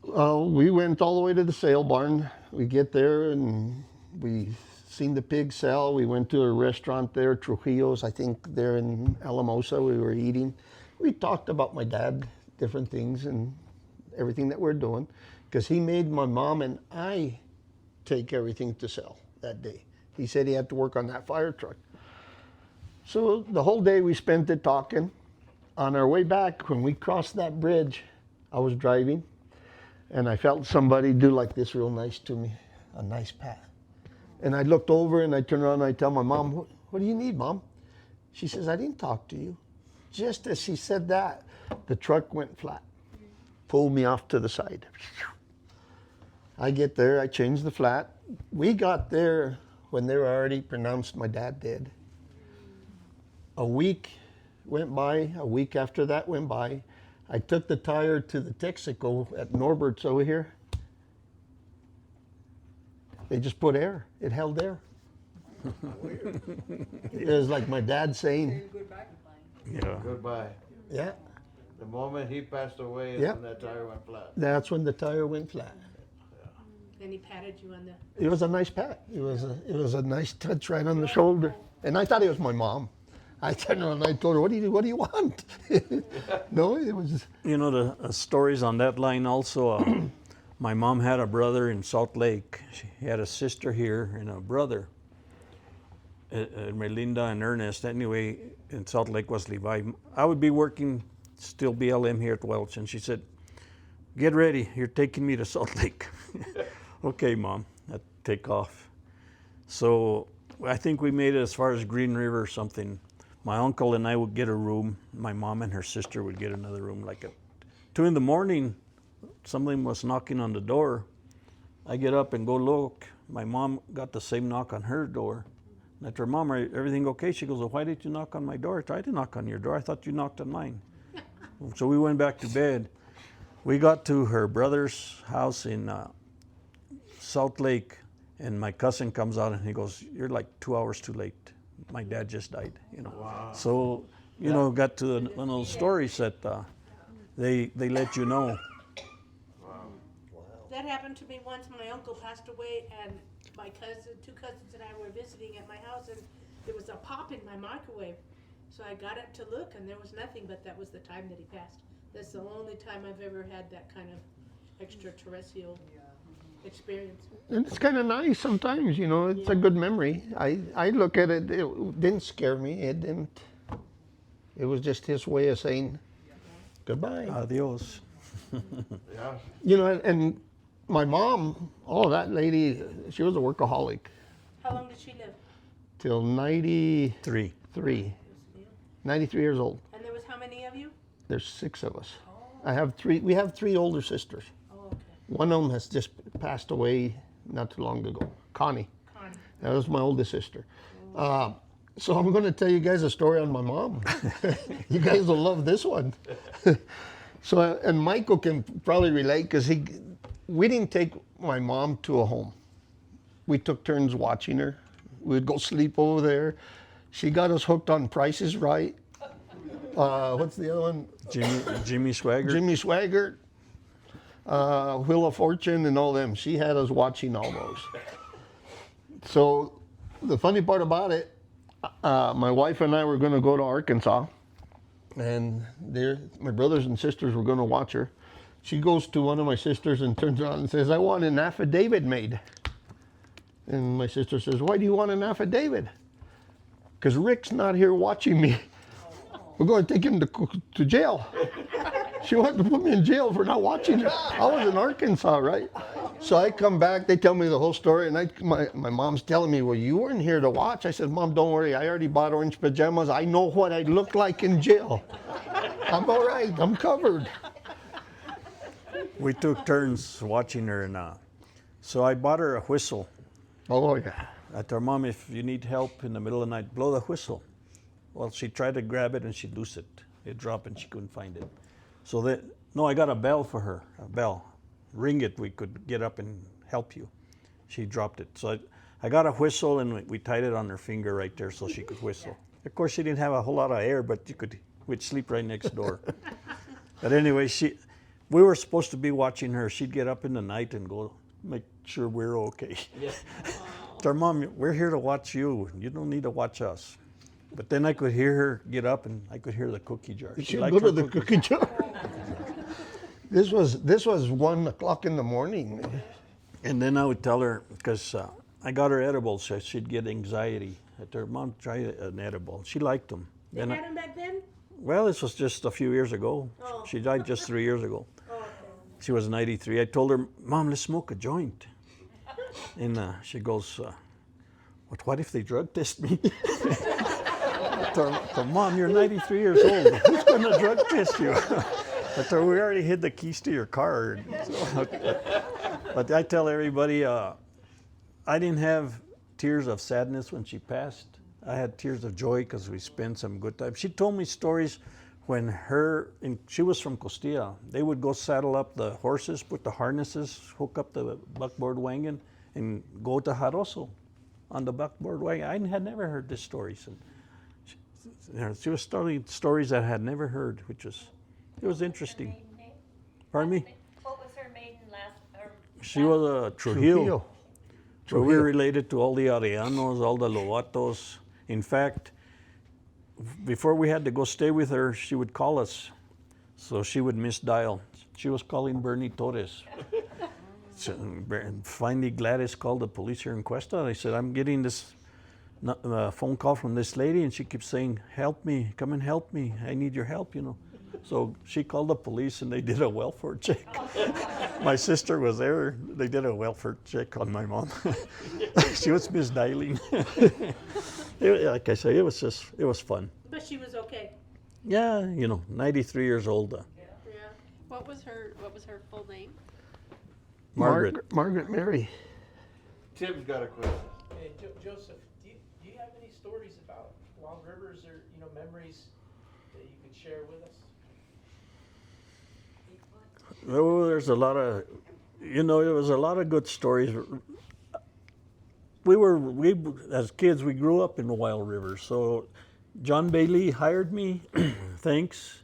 D: We went all the way to the sale barn. We get there and we seen the pigs sell. We went to a restaurant there, Trujillo's, I think there in Alamosa. We were eating. We talked about my dad, different things and everything that we're doing, because he made my mom and I take everything to sell that day. He said he had to work on that fire truck. So the whole day we spent it talking. On our way back, when we crossed that bridge, I was driving and I felt somebody do like this real nice to me, a nice pat. And I looked over and I turned around and I tell my mom, what do you need, Mom? She says, I didn't talk to you. Just as she said that, the truck went flat, pulled me off to the side. I get there, I change the flat. We got there when they were already pronounced my dad dead. A week went by, a week after that went by. I took the tire to the Texaco at Norbert's over here. They just put air. It held air. It was like my dad saying,
B: Yeah.
A: Goodbye.
D: yeah,
A: The moment he passed away is
D: Yeah.
A: when that tire went flat.
D: that's when the tire went flat.
C: Then he patted you on the.
D: It was a nice pat. It was a nice touch right on the shoulder. And I thought it was my mom. I turned around and I told her, what do you want? No, it was,
B: You know, the stories on that line also, my mom had a brother in Salt Lake. She had a sister here and a brother, Melinda and Ernest. Anyway, in Salt Lake was Levi. I would be working, still BLM here at Welch, and she said, get ready, you're taking me to Salt Lake. Okay, Mom, I'd take off. So I think we made it as far as Green River or something. My uncle and I would get a room. My mom and her sister would get another room. Like at 2 a.m, somebody was knocking on the door. I get up and go look. My mom got the same knock on her door. And I told her, Mom, everything okay? She goes, well, why did you knock on my door? I tried to knock on your door. I thought you knocked on mine. So we went back to bed. We got to her brother's house in Salt Lake, and my cousin comes out and he goes, you're like 2 hours too late. My dad just died, you know.
A: Wow.
B: So, you know, got to one of those stories that they let you know.
C: That happened to me once. My uncle passed away, and my two cousins and I were visiting at my house, and there was a pop in my microwave. So I got up to look, and there was nothing, but that was the time that he passed. That's the only time I've ever had that kind of extraterrestrial experience.
D: and it's kind of nice sometimes, you know, it's a good memory. I look at it, it didn't scare me, it didn't. It was just his way of saying goodbye.
B: Adios.
A: Yeah.
D: You know, and my mom, that lady, she was a workaholic
C: How long did she live?
D: till 93,
B: 3.
D: 93 years old.
C: And there was how many of you?
D: There's 6 of us. We have 3 older sisters.
C: Oh, okay.
D: One of them has just passed away not too long ago, Connie.
C: Connie.
D: That was my oldest sister. So I'm going to tell you guys a story on my mom. You guys will love this one. So, and Michael can probably relate because we didn't take my mom to a home. We took turns watching her. We'd go sleep over there. She got us hooked on Price is Right. What's the other one?
B: Jimmy Swagger.
D: Jimmy Swaggart, Wheel of Fortune, and all them. She had us watching all those. So the funny part about it, my wife and I were going to go to Arkansas, and my brothers and sisters were going to watch her. She goes to one of my sisters and turns around and says, I want an affidavit made. And my sister says, why do you want an affidavit? Because Rick's not here watching me. We're going to take him to jail. She wanted to put me in jail for not watching her. I was in Arkansas, right? So I come back, they tell me the whole story, and my mom's telling me, well, you weren't here to watch. I said, Mom, don't worry, I already bought orange pajamas. I know what I look like in jail. I'm all right, I'm covered.
B: We took turns watching her, and so I bought her a whistle.
D: Oh, yeah.
B: I told her, Mom, if you need help in the middle of the night, blow the whistle. Well, she tried to grab it and she'd lose it. It dropped and she couldn't find it. So that, no, I got a bell for her, a bell. Ring it, we could get up and help you. She dropped it. So I got a whistle and we tied it on her finger right there so she could whistle. Of course, she didn't have a whole lot of air, but we'd sleep right next door. But anyway, we were supposed to be watching her. She'd get up in the night and go make sure we're okay.
A: Yeah.
B: Tell her, Mom, we're here to watch you. You don't need to watch us. But then I could hear her get up and I could hear the cookie jar.
D: You
B: She
D: should
B: liked
D: go to
B: her
D: the
B: cookies.
D: cookie jar. This was 1:00 in the morning.
B: And then I would tell her, because I got her edibles, so she'd get anxiety. I told her, Mom, try an edible. She liked them.
C: They had them back then?
B: Well, this was just a few years ago.
C: Oh.
B: She died just 3 years ago.
C: Oh, okay.
B: She was 93. I told her, Mom, let's smoke a joint. And she goes, what if they drug test me? I told her, Mom, you're 93 years old. Who's going to drug test you? I told her, we already hid the keys to your car. But I tell everybody, I didn't have tears of sadness when she passed. I had tears of joy because we spent some good time. She told me stories when she was from Costilla. They would go saddle up the horses, put the harnesses, hook up the buckboard wagon, and go to Jaroso on the buckboard wagon. I had never heard these stories. And she was telling stories that I had never heard, it was interesting. Pardon me?
G: What was her maiden last?
B: She was a Trujillo. So we're
D: Trujillo.
B: related to all the Arellanos, all the Lovatos. In fact, before we had to go stay with her, she would call us. So she would misdial. She was calling Bernie Torres. So, finally, Gladys called the police here in Cuesta. I said, I'm getting this phone call from this lady, and she keeps saying, help me, come and help me. I need your help, So she called the police, and they did a welfare check. My sister was there. They did a welfare check on my mom. She was misdialing. Like I say, it was fun.
C: But she was okay.
B: Yeah, 93 years old.
C: Yeah.
H: What was her full name?
B: Margaret.
D: Margaret Mary.
A: Tim's got a question.
E: Hey, Joseph, do you have any stories about Wild Rivers or memories that you could share with us?
B: Oh, there's a lot of, there was a lot of good stories. We as kids, we grew up in the Wild River. So John Bailey hired me, thanks,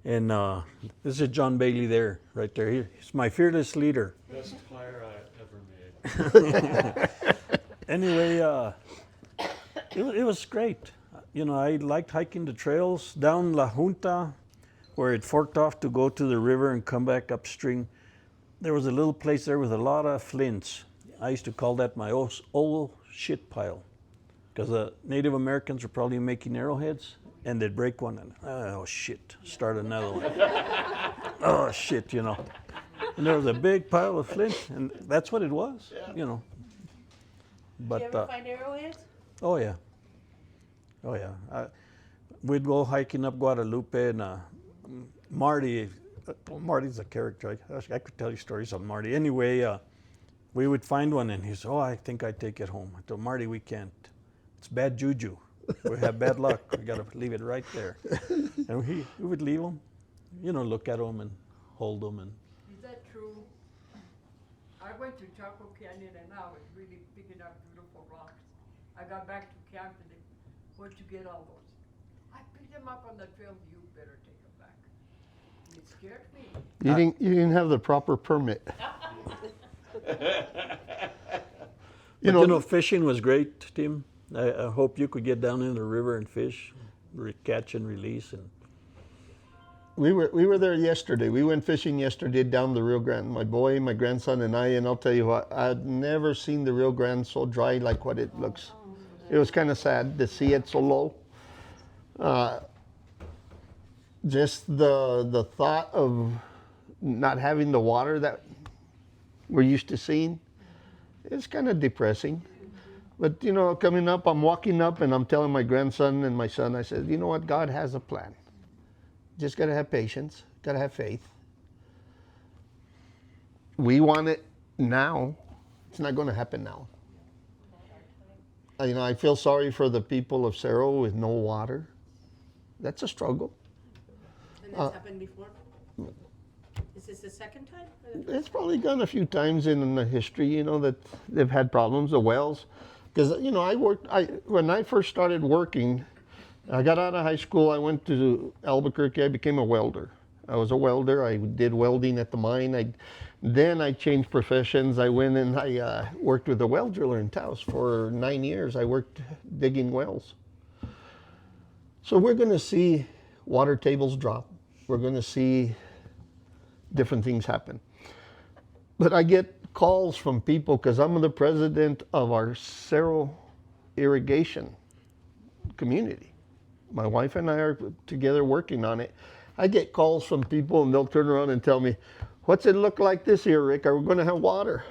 B: And this is John Bailey there, right there. He's my fearless leader.
I: Best hire I ever made.
B: Anyway, it was great. I liked hiking the trails down La Junta, where it forked off to go to the river and come back upstream. There was a little place there with a lot of flints. I used to call that my old shit pile, because the Native Americans were probably making arrowheads, and they'd break one and, oh shit, start another one. Oh shit, And there was a big pile of flint, and that's what it was, But
C: Did you ever find arrowheads?
B: oh yeah, we'd go hiking up Guadalupe, and Marty's a character. I could tell you stories on Marty. Anyway, we would find one, and he said, "Oh, I think I'd take it home." I told Marty, "We can't. It's bad juju. We have bad luck. We got to leave it right there." And we would leave them, look at them and hold them, and
J: Is that true? I went to Chaco Canyon and I was really picking up beautiful rocks. I got back to camp and they, where'd you get all those? I picked them up on the trail. You better take them back. It scared me.
D: You didn't have the proper permit.
B: Fishing was great, Tim. I hope you could get down in the river and fish, catch and release, and
D: We were there yesterday. We went fishing yesterday down the Rio Grande. My boy, my grandson, and I. And I'll tell you what, I'd never seen the Rio Grande so dry like what it looks. It was kind of sad to see it so low. Just the thought of not having the water that we're used to seeing, it's kind of depressing. But coming up, I'm walking up and I'm telling my grandson and my son, I said, you know what, God has a plan. Just got to have patience, got to have faith. We want it now. It's not going to happen now. I feel sorry for the people of Cerro with no water. That's a struggle.
C: And that's happened before? Is this the second time? Or the
D: It's probably gone a few times in the history, that they've had problems, the wells. Because, when I first started working, I got out of high school, I went to Albuquerque, I became a welder. I was a welder, I did welding at the mine. Then I changed professions. I went and I worked with a well driller in Taos for 9 years. I worked digging wells. So we're going to see water tables drop. We're going to see different things happen. But I get calls from people because I'm the president of our Cerro irrigation community. My wife and I are together working on it. I get calls from people and they'll turn around and tell me, what's it look like this year, Rick? Are we going to have water?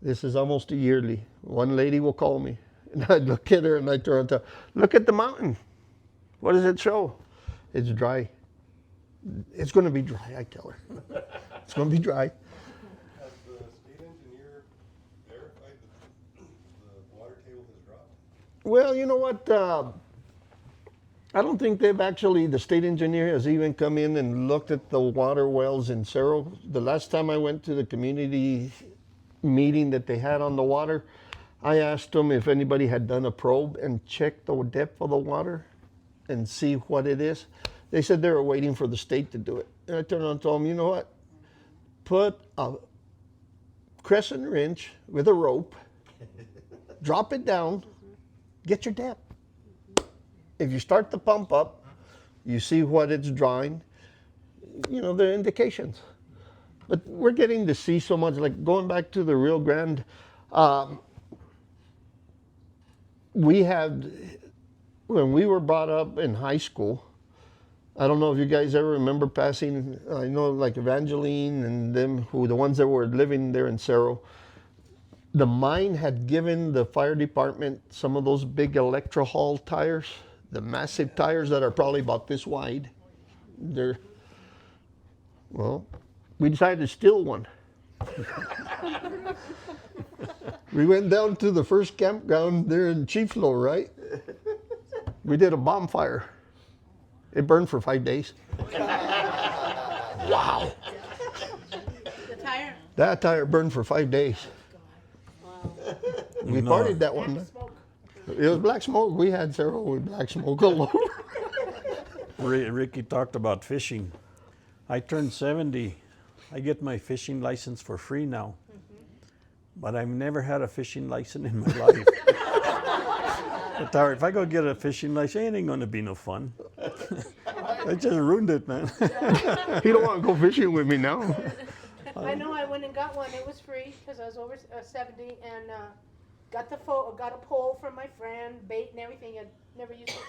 D: This is almost a yearly. One lady will call me and I look at her and I turn around and tell her, look at the mountain. What does it show? It's dry. It's going to be dry, I tell her. It's going to be dry.
K: Has the state engineer verified that the water table has dropped?
D: Well, you know what? I don't think the state engineer has even come in and looked at the water wells in Cerro. The last time I went to the community meeting that they had on the water, I asked them if anybody had done a probe and checked the depth of the water and see what it is. They said they were waiting for the state to do it. And I turned around and told them, you know what? Put a crescent wrench with a rope, drop it down, get your depth. If you start the pump up, you see what it's drawing, there are indications. But we're getting to see so much, like going back to the Rio Grande, when we were brought up in high school, I don't know if you guys ever remember passing, I know like Evangeline and them, the ones that were living there in Cerro, the mine had given the fire department some of those big Electro-Hall tires, the massive tires that are probably about this wide. We decided to steal one. We went down to the first campground there in Chiflo, right? We did a bonfire. It burned for 5 days. Wow.
C: The tire?
D: That tire burned for 5 days.
C: Wow.
D: We partied that one night.
C: Smoke.
D: It was black smoke. We had Cerro with black smoke all over.
B: Ricky talked about fishing. I turned 70. I get my fishing license for free now. But I've never had a fishing license in my life. But if I go get a fishing license, it ain't going to be no fun. I just ruined it, man.
D: He don't want to go fishing with me now.
C: I know I went and got one. It was free because I was over 70 and got a pole from my friend, bait and everything. I never used it.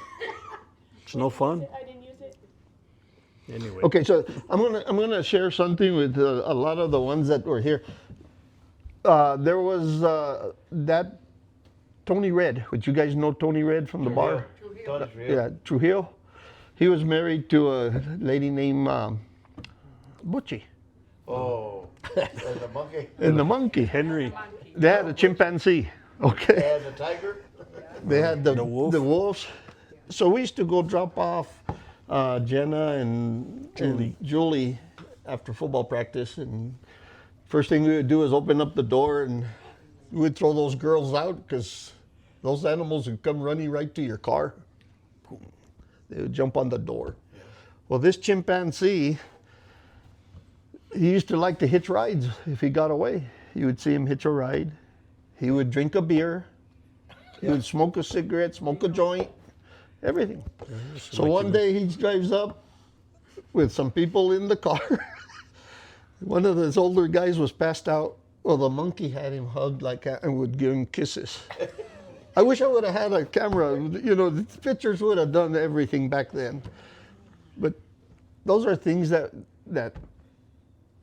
B: It's no fun.
C: I didn't use it.
B: Anyway.
D: Okay, so I'm gonna share something with a lot of the ones that were here. There was that Tony Red, which you guys know Tony Red from the bar. Yeah, Trujillo. He was married to a lady named Butchie.
A: Oh, and the monkey.
D: And the monkey.
B: Henry.
D: They had a chimpanzee. Okay.
A: And the tiger.
D: They had the
B: wolf.
D: The wolves. So we used to go drop off Jenna and Julie after football practice, and first thing we would do is open up the door and we would throw those girls out because those animals would come running right to your car. They would jump on the door. Well, this chimpanzee, he used to like to hitch rides if he got away. You would see him hitch a ride. He would drink a beer. He would smoke a cigarette, smoke a joint, everything. So one day he drives up with some people in the car. One of those older guys was passed out. Well, the monkey had him hugged like that and would give him kisses. I wish I would have had a camera. The pictures would have done everything back then. But those are things that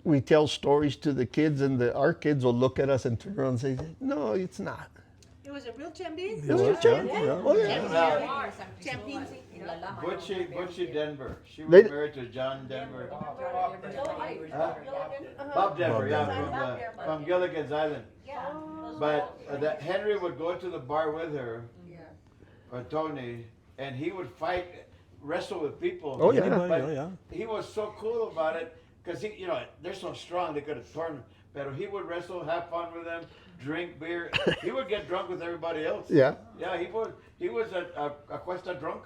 D: we tell stories to the kids, and our kids will look at us and turn around and say, no, it's not.
C: It was a real champagne?
B: It was, yeah, yeah.
D: Oh, yeah.
A: Well,
C: Champagne.
A: Butchie Denver. She was
D: They-
A: married to John Denver.
G: Bob
A: Bob Denver,
B: Bob
A: yeah,
B: Denver.
A: from Gilligan's Island. But that Henry would go to the bar with her, or Tony, and he would wrestle with people.
D: Oh, yeah.
B: Anybody,
A: But
B: oh, yeah.
A: he was so cool about it, because they're so strong, they could have torn him. But he would wrestle, have fun with them, drink beer. He would get drunk with everybody else.
D: Yeah.
A: Yeah, he was a Cuesta drunk.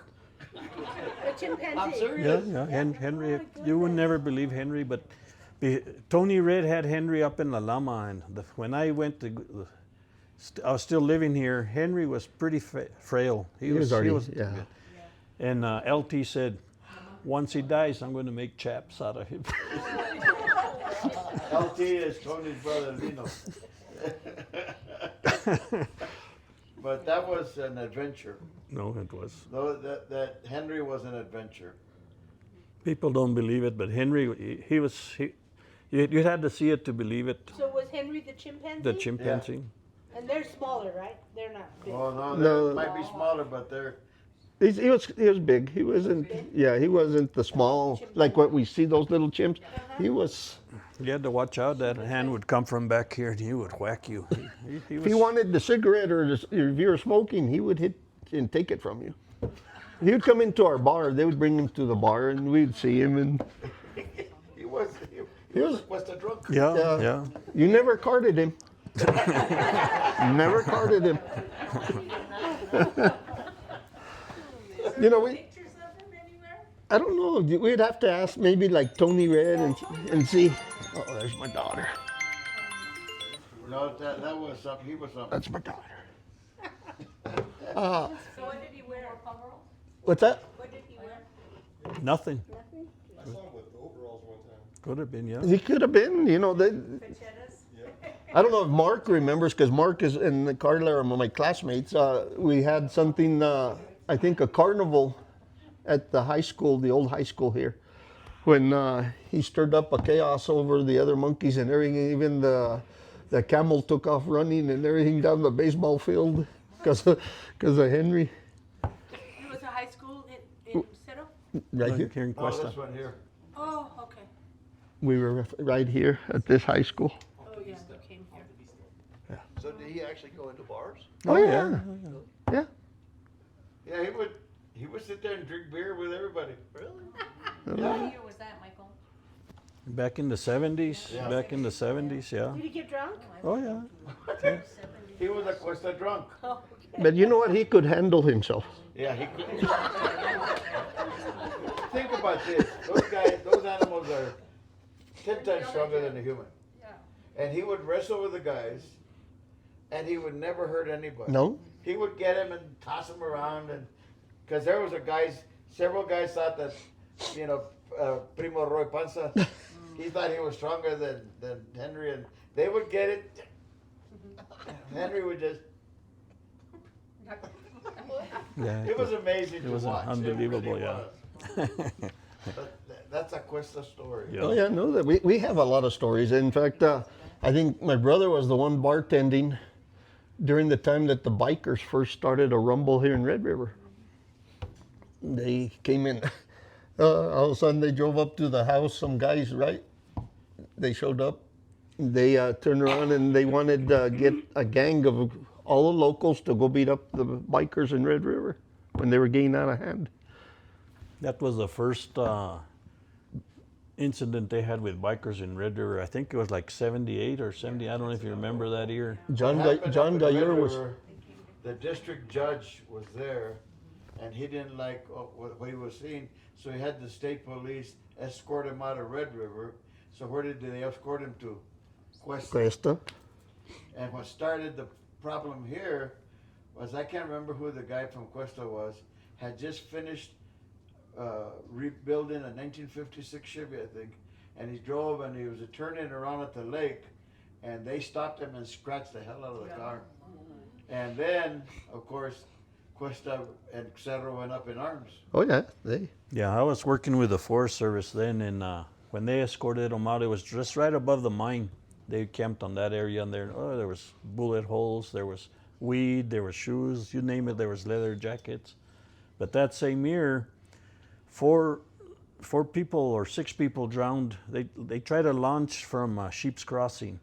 C: A chimpanzee.
A: I'm
B: Yeah,
A: serious.
B: yeah. Henry, you would never believe Henry, but Tony Red had Henry up in La Lama, and when I went to, I was still living here. Henry was pretty frail.
D: He was already, yeah.
B: And LT said, once he dies, I'm going to make chaps out of him.
A: LT is Tony's brother, Lino. But that was an adventure.
B: No, it was.
A: No, that Henry was an adventure.
B: People don't believe it, but Henry, you had to see it to believe it.
C: So was Henry the chimpanzee?
B: The chimpanzee.
C: And they're smaller, right? They're not big.
A: Oh no,
D: No.
A: they might be smaller, but they're.
D: He was big. He wasn't. Yeah, he wasn't the small like what we see those little chimps. He was.
B: You had to watch out. That hand would come from back here, and he would whack you. He
D: If he wanted the cigarette or if you were smoking, he would hit and take it from you. He would come into our bar. They would bring him to the bar, and we'd see him. And
A: He was the drunk.
B: Yeah, yeah.
D: You never carded him. Never carded him. You know,
C: Pictures of him anywhere?
D: I don't know. We'd have to ask maybe like Tony Red and see. Oh, there's my daughter.
A: No, that was something. He was something.
D: That's my daughter.
C: So what did he wear?
D: What's that?
C: What did he wear?
B: Nothing.
K: I saw him with overalls one time.
B: Could have been, yeah.
D: He could have been. You know,
C: Fachetas?
D: I don't know if Mark remembers because Mark is and Carla are my classmates. We had something. I think a carnival at the high school, the old high school here, when he stirred up a chaos over the other monkeys and everything. Even the camel took off running and everything down the baseball field because of Henry.
C: It was a high school in Cerro?
D: Right here.
B: Here in
A: Oh,
B: Cuesta.
A: this one here.
C: Oh, okay.
D: We were right here at this high school.
C: Oh, yeah, we came here.
L: So did he actually go into bars?
D: Oh yeah. Yeah.
A: Yeah, he would sit there and drink beer with everybody.
L: Really?
G: What year was that, Michael?
B: Back in the 70s.
A: Yeah.
B: Back in the 70s, yeah.
C: Did he get drunk?
B: Oh, yeah.
A: He was a Cuesta drunk.
C: Oh,
D: But you know what? He could handle himself.
A: Yeah, he could. Think about this. Those animals are 10 times stronger than a human. And he would wrestle with the guys, and he would never hurt anybody.
D: No.
A: He would get him and toss him around, and because there was several guys thought that, Primo Roy Panza, he thought he was stronger than Henry, and they would get it. Henry would just.
B: Yeah.
A: It was amazing to
B: was
A: watch. It
B: unbelievable,
A: really
B: yeah.
A: was. But that's a Cuesta story.
B: Yeah.
D: Oh yeah, no, that we have a lot of stories. In fact, I think my brother was the one bartending during the time that the bikers first started a rumble here in Red River. They came in, all of a sudden they drove up to the house. Some guys, right? They showed up. They turned around and they wanted to get a gang of all the locals to go beat up the bikers in Red River when they were getting out of hand.
B: That was the first incident they had with bikers in Red River. I think it was like 78 or 70. I don't know if you remember that year.
D: John
A: What happened
D: John
A: up in Red
D: Gaillard was.
A: River, the district judge was there, and he didn't like what he was seeing, so he had the state police escort him out of Red River. So where did they escort him to? Cuesta.
D: Cuesta.
A: And what started the problem here was, I can't remember who the guy from Cuesta was, had just finished rebuilding a 1956 Chevy, I think, and he drove and he was turning around at the lake, and they stopped him and scratched the hell out of the car. And then, of course, Cuesta and Cerro went up in arms.
D: Oh yeah,
B: Yeah, I was working with the Forest Service then, and when they escorted them out, it was just right above the mine. They camped on that area, and there was bullet holes, there was weed, there was shoes, you name it, there was leather jackets. But that same year, four people or 6 people drowned. They tried to launch from Sheep's Crossing,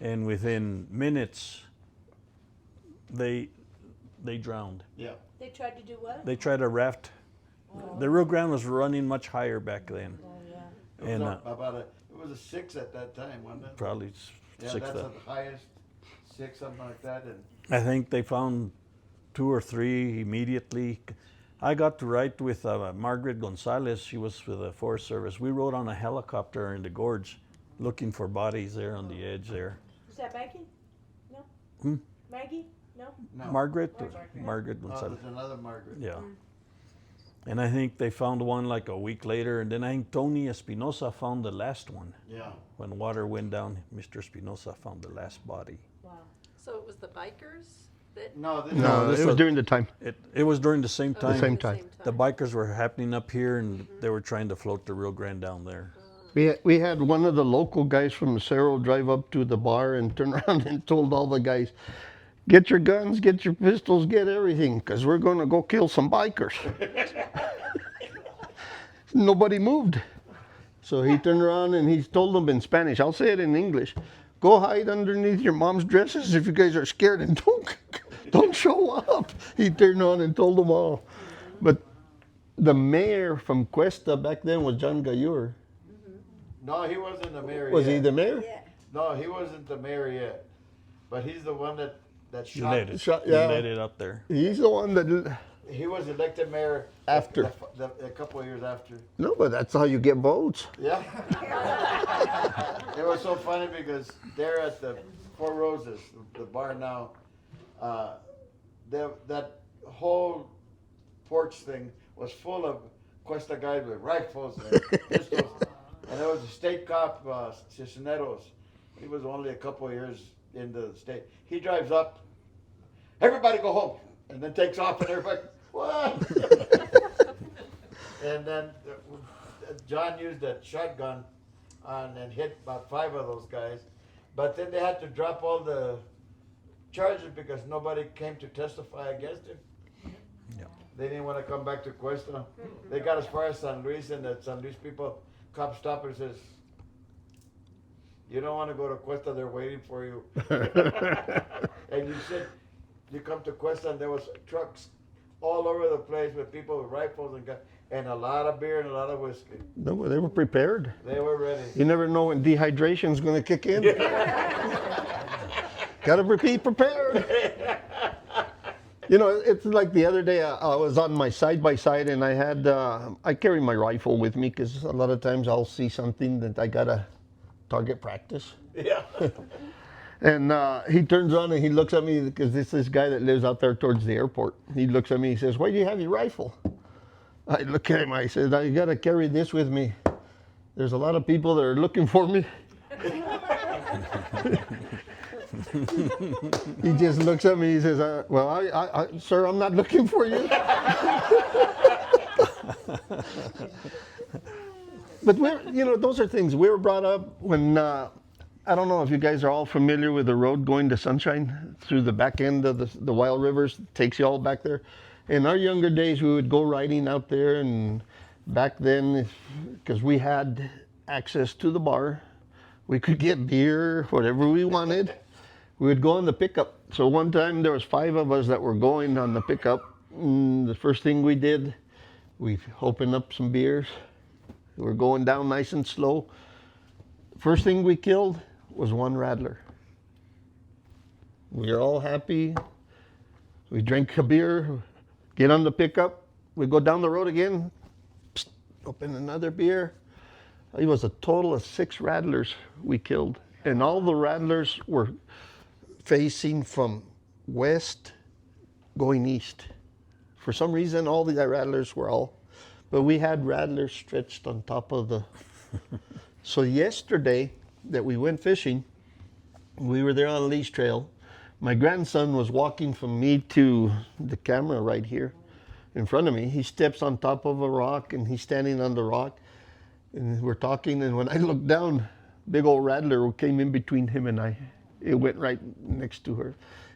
B: and within minutes, they drowned.
A: Yeah.
C: They tried to do what?
B: They tried to raft. The Rio Grande was running much higher back then.
C: Oh, yeah.
A: It was
B: And
A: it was a 6 at that time, wasn't it?
B: probably
A: Yeah,
B: 6.
A: that's the highest 6, something like that. And
B: I think they found 2 or 3 immediately. I got to ride with Margaret Gonzalez. She was with the Forest Service. We rode on a helicopter in the gorge looking for bodies there on the edge there.
C: Is that Maggie? No?
B: Hmm?
C: Maggie? No?
A: no.
B: Margaret
C: Margaret.
A: Oh,
B: Gonzalez.
A: there's another Margaret.
B: Yeah. And I think they found one like a week later, and then I think Tony Espinosa found the last one.
A: Yeah.
B: When water went down, Mr. Espinosa found the last body.
C: Wow.
H: So it was the bikers that?
A: No, this
D: No,
B: this
D: it was
B: was-
D: during the time.
B: It was during the same
H: Oh,
B: time.
D: same
H: at
D: time.
B: The bikers were happening up here, and they were trying to float the Rio Grande down there.
D: We had one of the local guys from Cerro drive up to the bar and turn around and told all the guys, get your guns, get your pistols, get everything, because we're going to go kill some bikers. Nobody moved. So he turned around and he told them in Spanish, I'll say it in English, go hide underneath your mom's dresses if you guys are scared and don't show up. He turned around and told them all. But the mayor from Cuesta back then was John Gayur.
A: No, he wasn't the mayor
D: Was
A: yet.
D: he the mayor?
C: Yeah.
A: No, he wasn't the mayor yet. But he's the one that
B: You
A: shot.
B: let it.
D: Shot-
B: You
D: yeah.
B: let it up there.
D: He's the one that...
A: He was elected mayor
D: After.
A: a couple of years after.
D: No, but that's how you get votes.
A: Yeah. It was so funny because there at the Four Roses, the bar now, that whole porch thing was full of Cuesta guys with rifles and pistols. And there was a state cop, Cisneros. He was only a couple of years into the state. He drives up, everybody go home, and then takes off, and everybody, what? And then John used a shotgun and hit about 5 of those guys. But then they had to drop all the charges because nobody came to testify against him.
B: Yeah.
A: They didn't want to come back to Cuesta. They got as far as San Luis, and the San Luis people, cop stopper says, you don't want to go to Cuesta, they're waiting for you. And you said, you come to Cuesta and there was trucks all over the place with people with rifles and a lot of beer and a lot of whiskey.
D: No, but they were prepared.
A: They were ready.
D: You never know when dehydration's going to kick in. Got to be prepared. You know, it's like the other day I was on my side-by-side and I had, I carry my rifle with me because a lot of times I'll see something that I got to target practice.
A: Yeah.
D: And he turns on and he looks at me because this guy that lives out there towards the airport. He looks at me, he says, why do you have your rifle? I look at him, I said, I got to carry this with me. There's a lot of people that are looking for me. He just looks at me, he says, well, sir, I'm not looking for you. But those are things we were brought up when, I don't know if you guys are all familiar with the road going to Sunshine through the back end of the Wild Rivers, takes you all back there. In our younger days, we would go riding out there, and back then, because we had access to the bar, we could get beer, whatever we wanted. We would go on the pickup. So one time there was 5 of us that were going on the pickup. The first thing we did, we opened up some beers. We were going down nice and slow. First thing we killed was 1 rattler. We were all happy. We drank a beer, get on the pickup. We go down the road again, open another beer. It was a total of 6 rattlers we killed. And all the rattlers were facing from west going east. For some reason, all the rattlers were all, but we had rattlers stretched on top of the. So yesterday that we went fishing, we were there on a leash trail. My grandson was walking from me to the camera right here in front of me. He steps on top of a rock and he's standing on the rock and we're talking, and when I looked down, big old rattler came in between him and I. It went right next to her.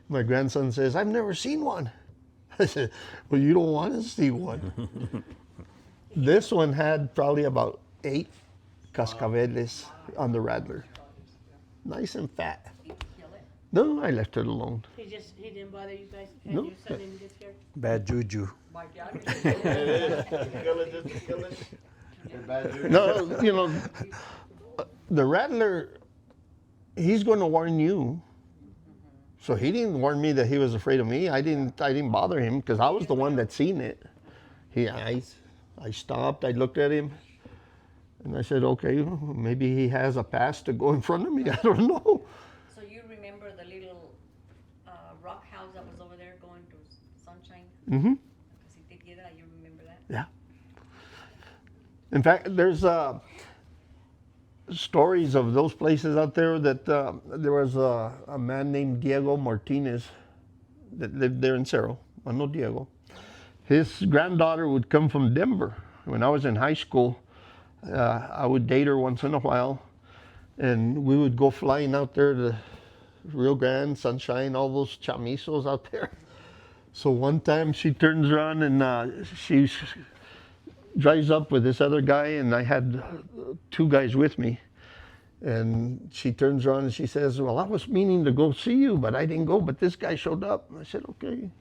D: My grandson says, I've never seen one. I said, well, you don't want to see one. This one had probably about 8 cascabeles on the rattler. Nice and fat.
G: Did you kill it?
D: No, I left it alone.
C: He didn't bother you guys, and
D: No.
C: your son didn't get scared?
B: Bad juju.
J: My dad
A: It is. To kill it, just to kill it. It's bad juju.
D: No, you know, the rattler, he's going to warn you. So he didn't warn me that he was afraid of me. I didn't bother him because I was the one that seen it. I stopped, I looked at him, and I said, okay, maybe he has a pass to go in front of me. I don't know.
G: So you remember the little rock house that was over there going to Sunshine?
D: Mm-hmm.
G: Acequia, you remember that?
D: Yeah. In fact, there's stories of those places out there that there was a man named Diego Martinez that lived there in Cerro. I know Diego. His granddaughter would come from Denver. When I was in high school, I would date her once in a while, and we would go flying out there to Rio Grande, Sunshine, all those chamizos out there. So one time she turns around and she drives up with this other guy, and I had 2 guys with me. And she turns around and she says, well, I was meaning to go see you, but I didn't go, but this guy showed up. And I said, okay.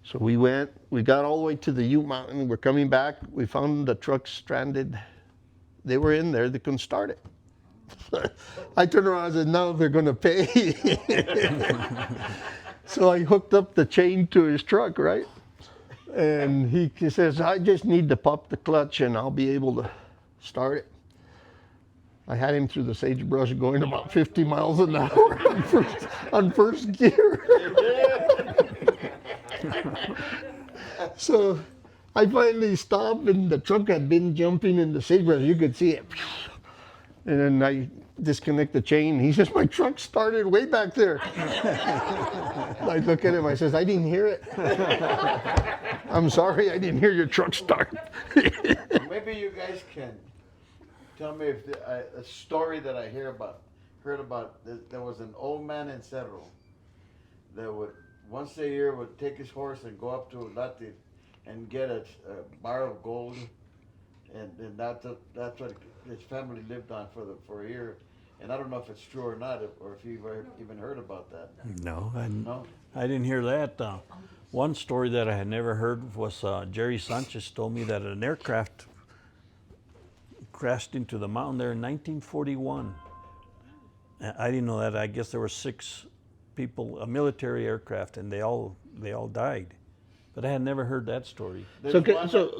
D: So we went, we got all the way to the Ute Mountain. We're coming back. We found the truck stranded. They were in there. They couldn't start it. I turned around and said, no, they're going to pay. So I hooked up the chain to his truck, right? And he says, I just need to pop the clutch and I'll be able to start it. I had him through the sagebrush going about 50 miles an hour on first gear. So I finally stopped, and the truck had been jumping in the sagebrush. You could see it. And then I disconnect the chain. He says, my truck started way back there. I look at him, I says, I didn't hear it. I'm sorry, I didn't hear your truck start.
A: Maybe you guys can tell me if a story that I heard about. There was an old man in Cerro that would once a year would take his horse and go up to Latin and get a bar of gold, and that's what his family lived on for a year. And I don't know if it's true or not, or if you've even heard about that.
B: No,
A: No?
B: I didn't hear that. One story that I had never heard was Jerry Sanchez told me that an aircraft crashed into the mountain there in 1941. I didn't know that. I guess there were 6 people, a military aircraft, and they all died. But I had never heard that story.
D: So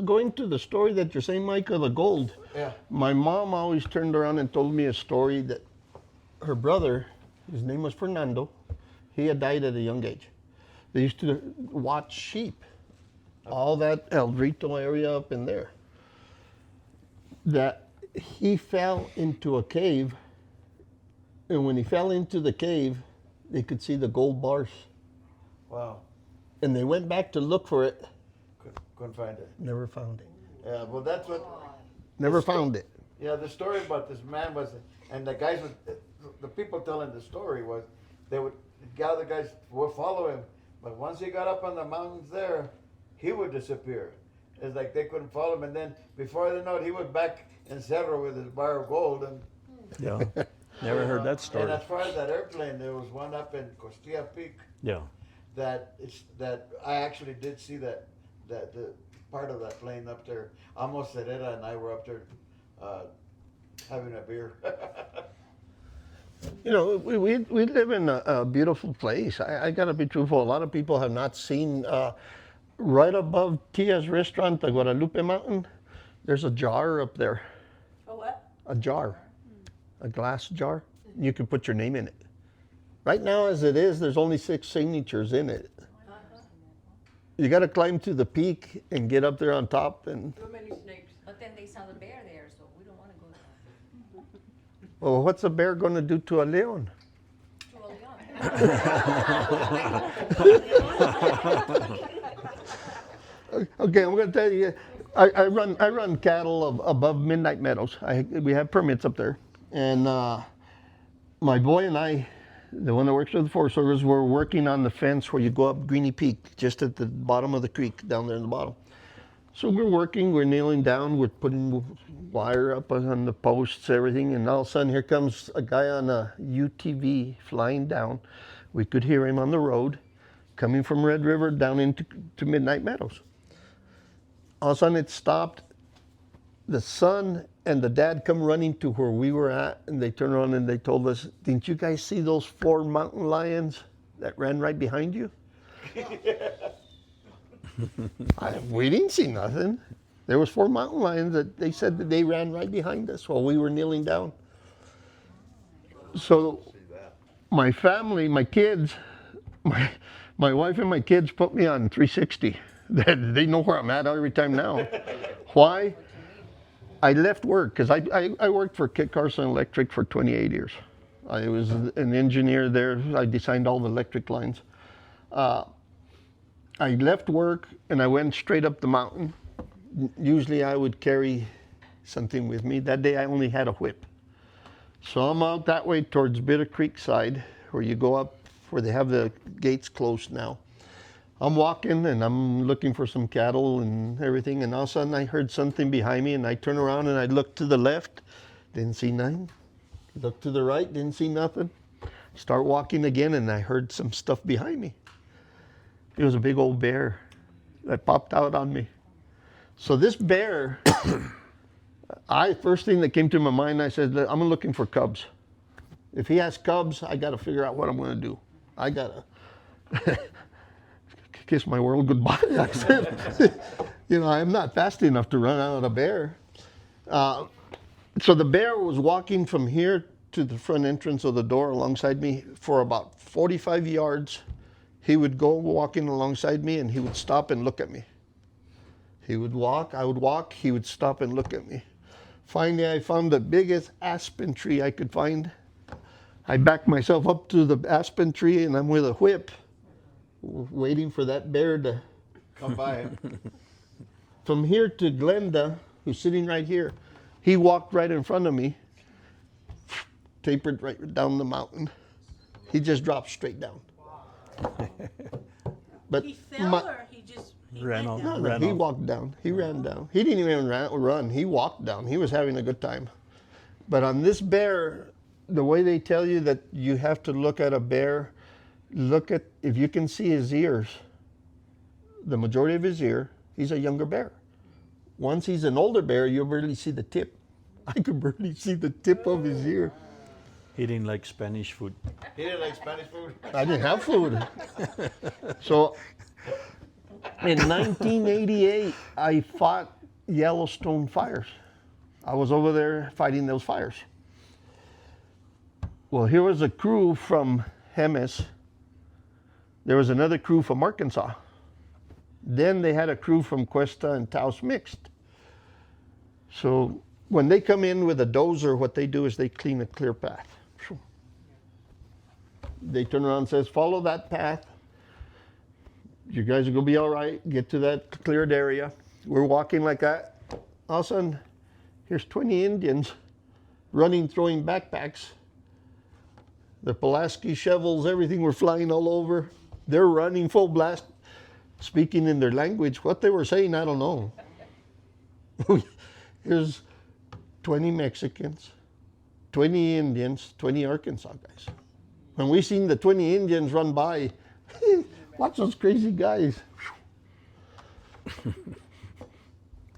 D: going to the story that you're saying, Mike, of the gold.
A: Yeah.
D: My mom always turned around and told me a story that her brother, his name was Fernando, he had died at a young age. They used to watch sheep, all that El Rito area up in there. That he fell into a cave, and when he fell into the cave, they could see the gold bars.
A: Wow.
D: And they went back to look for it.
A: Couldn't find it.
D: Never found it.
A: Yeah, well, that's what.
D: Never found it.
A: Yeah, the story about this man was, and the guys the people telling the story was, the other guys would follow him, but once he got up on the mountains there, he would disappear. It's like they couldn't follow him, and then before they know it, he was back in Cerro with his bar of gold. And
B: Yeah, never heard that story.
A: And as far as that airplane, there was one up in Costilla Peak
B: Yeah.
A: that I actually did see the part of that plane up there. Amos Herrera and I were up there having a beer.
D: You know, we live in a beautiful place. I gotta be truthful. A lot of people have not seen, right above Tia's restaurant, the Guadalupe Mountain, there's a jar up there.
C: A what?
D: A jar, a glass jar. You can put your name in it. Right now, as it is, there's only 6 signatures in it. You gotta climb to the peak and get up there on top. And
J: Too many snakes.
G: But then they saw the bear there, so we don't want to go there.
D: well, what's a bear gonna do to a leon?
G: Too early on.
D: Okay, I'm gonna tell you. I run cattle above Midnight Meadows. We have permits up there, and my boy and I the one that works with the Forest Service, were working on the fence where you go up Greeny Peak, just at the bottom of the creek, down there in the bottom. So we're working, we're kneeling down, we're putting wire up on the posts, everything, and all of a sudden here comes a guy on a UTV flying down. We could hear him on the road, coming from Red River down into Midnight Meadows. All of a sudden it stopped. The son and the dad come running to where we were at, and they turned around and they told us, "Didn't you guys see those 4 mountain lions that ran right behind you?" We didn't see nothing. There was 4 mountain lions that they said that they ran right behind us while we were kneeling down. So my family, my kids, my wife and my kids put me on 360. They know where I'm at every time now. Why? I left work because I worked for Kit Carson Electric for 28 years. I was an engineer there. I designed all the electric lines. I left work and I went straight up the mountain. Usually I would carry something with me. That day I only had a whip. So I'm out that way towards Bitter Creek side, where you go up, where they have the gates closed now. I'm walking and I'm looking for some cattle and everything, and all of a sudden I heard something behind me, and I turn around and I look to the left, didn't see nothing. Look to the right, didn't see nothing. Start walking again and I heard some stuff behind me. It was a big old bear that popped out on me. So this bear, first thing that came to my mind, I said, I'm looking for cubs. If he has cubs, I got to figure out what I'm going to do. I got to kiss my world goodbye. I said, I'm not fast enough to run out of a bear. So the bear was walking from here to the front entrance of the door alongside me for about 45 yards. He would go walking alongside me and he would stop and look at me. He would walk, I would walk, he would stop and look at me. Finally, I found the biggest aspen tree I could find. I backed myself up to the aspen tree and I'm with a whip, waiting for that bear to
A: come by.
D: From here to Glenda, who's sitting right here, he walked right in front of me, tapered right down the mountain. He just dropped straight down. But
C: he fell or he
B: ran off?
D: No, he walked down. He ran down. He didn't even run. He walked down. He was having a good time. But on this bear, the way they tell you that you have to look at a bear, look at, if you can see his ears, the majority of his ear, he's a younger bear. Once he's an older bear, you'll barely see the tip. I could barely see the tip of his ear.
B: He didn't like Spanish food.
A: He didn't like Spanish food?
D: I didn't have food. So in 1988, I fought Yellowstone fires. I was over there fighting those fires. Well, here was a crew from Jemez. There was another crew from Arkansas. Then they had a crew from Cuesta and Taos mixed. So when they come in with a dozer, what they do is they clean a clear path. They turn around and says, follow that path. You guys are going to be all right. Get to that cleared area. We're walking like that. All of a sudden, here's 20 Indians running, throwing backpacks. The Pulaski shovels, everything were flying all over. They're running full blast, speaking in their language. What they were saying, I don't know. Here's 20 Mexicans, 20 Indians, 20 Arkansas guys. When we seen the 20 Indians run by, watch those crazy guys.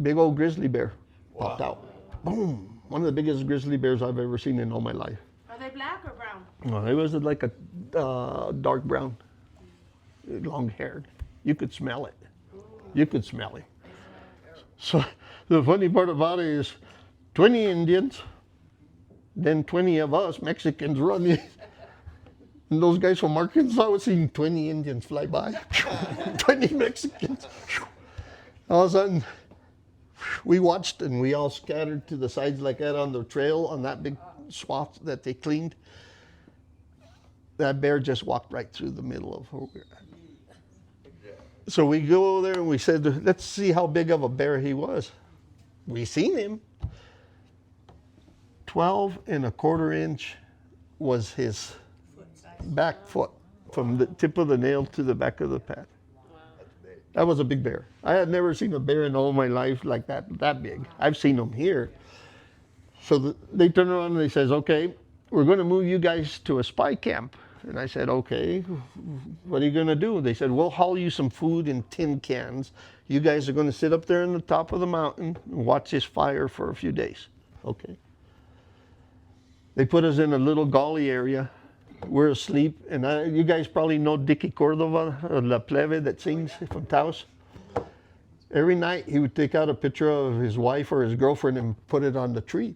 D: Big old grizzly bear popped out. Boom. One of the biggest grizzly bears I've ever seen in all my life.
C: Are they black or brown?
D: No, it was like a dark brown, long-haired. You could smell it. You could smell it. So the funny part about it is 20 Indians, then 20 of us Mexicans running. And those guys from Arkansas was seeing 20 Indians fly by. 20 Mexicans. All of a sudden, we watched and we all scattered to the sides like that on the trail, on that big swath that they cleaned. That bear just walked right through the middle of where we were at. So we go there and we said, let's see how big of a bear he was. We seen him. 12 1/4 inch was his back foot, from the tip of the nail to the back of the pad. That was a big bear. I had never seen a bear in all my life like that big. I've seen them here. So they turn around and they says, okay, we're going to move you guys to a spy camp. And I said, okay, what are you going to do? They said, we'll haul you some food in tin cans. You guys are going to sit up there on the top of the mountain and watch this fire for a few days. Okay. They put us in a little gully area. We're asleep. And you guys probably know Dickie Cordova, La Plebe that sings from Taos. Every night he would take out a picture of his wife or his girlfriend and put it on the tree.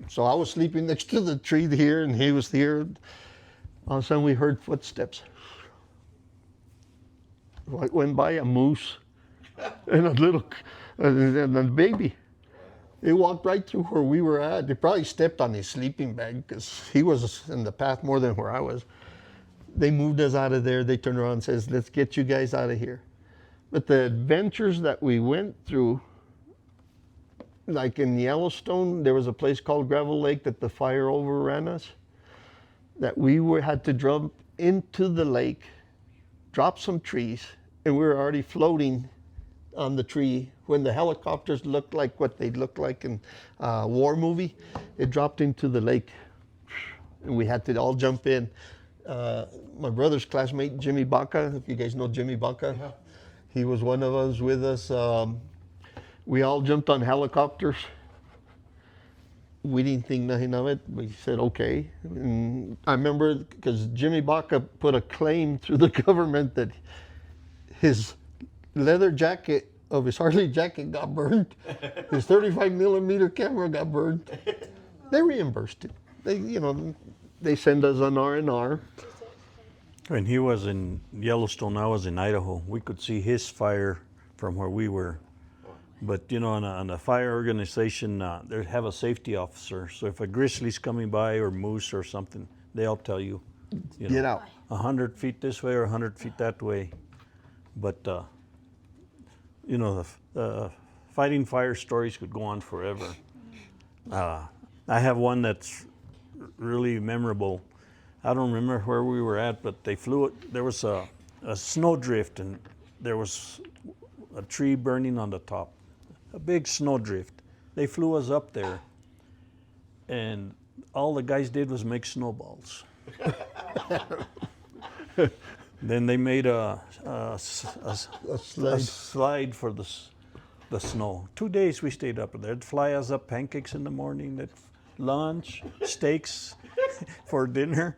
D: So I was sleeping next to the tree here and he was here. All of a sudden we heard footsteps. Went by a moose and a baby. They walked right through where we were at. They probably stepped on his sleeping bag because he was in the path more than where I was. They moved us out of there. They turned around and says, let's get you guys out of here. But the adventures that we went through, like in Yellowstone, there was a place called Gravel Lake that the fire overran us, that had to jump into the lake, drop some trees, and we were already floating on the tree. When the helicopters looked like what they looked like in a war movie, it dropped into the lake, and we had to all jump in. My brother's classmate, Jimmy Baca, if you guys know Jimmy Baca, yeah. He was one of us with us. We all jumped on helicopters. We didn't think nothing of it. We said, okay. And I remember because Jimmy Baca put a claim through the government that his leather jacket of his Harley jacket got burned. His 35 millimeter camera got burned. They reimbursed it. They send us an R&R.
B: When he was in Yellowstone, I was in Idaho. We could see his fire from where we were. But on a fire organization, they have a safety officer. So if a grizzly's coming by or moose or something, they'll tell you,
D: get out.
B: 100 feet this way or 100 feet that way. But the fighting fire stories could go on forever. I have one that's really memorable. I don't remember where we were at, but they flew it. There was a snowdrift, and there was a tree burning on the top, a big snowdrift. They flew us up there, and all the guys did was make snowballs. Then they made a slide for the snow. 2 days we stayed up there. They'd fly us up pancakes in the morning, they'd lunch, steaks for dinner.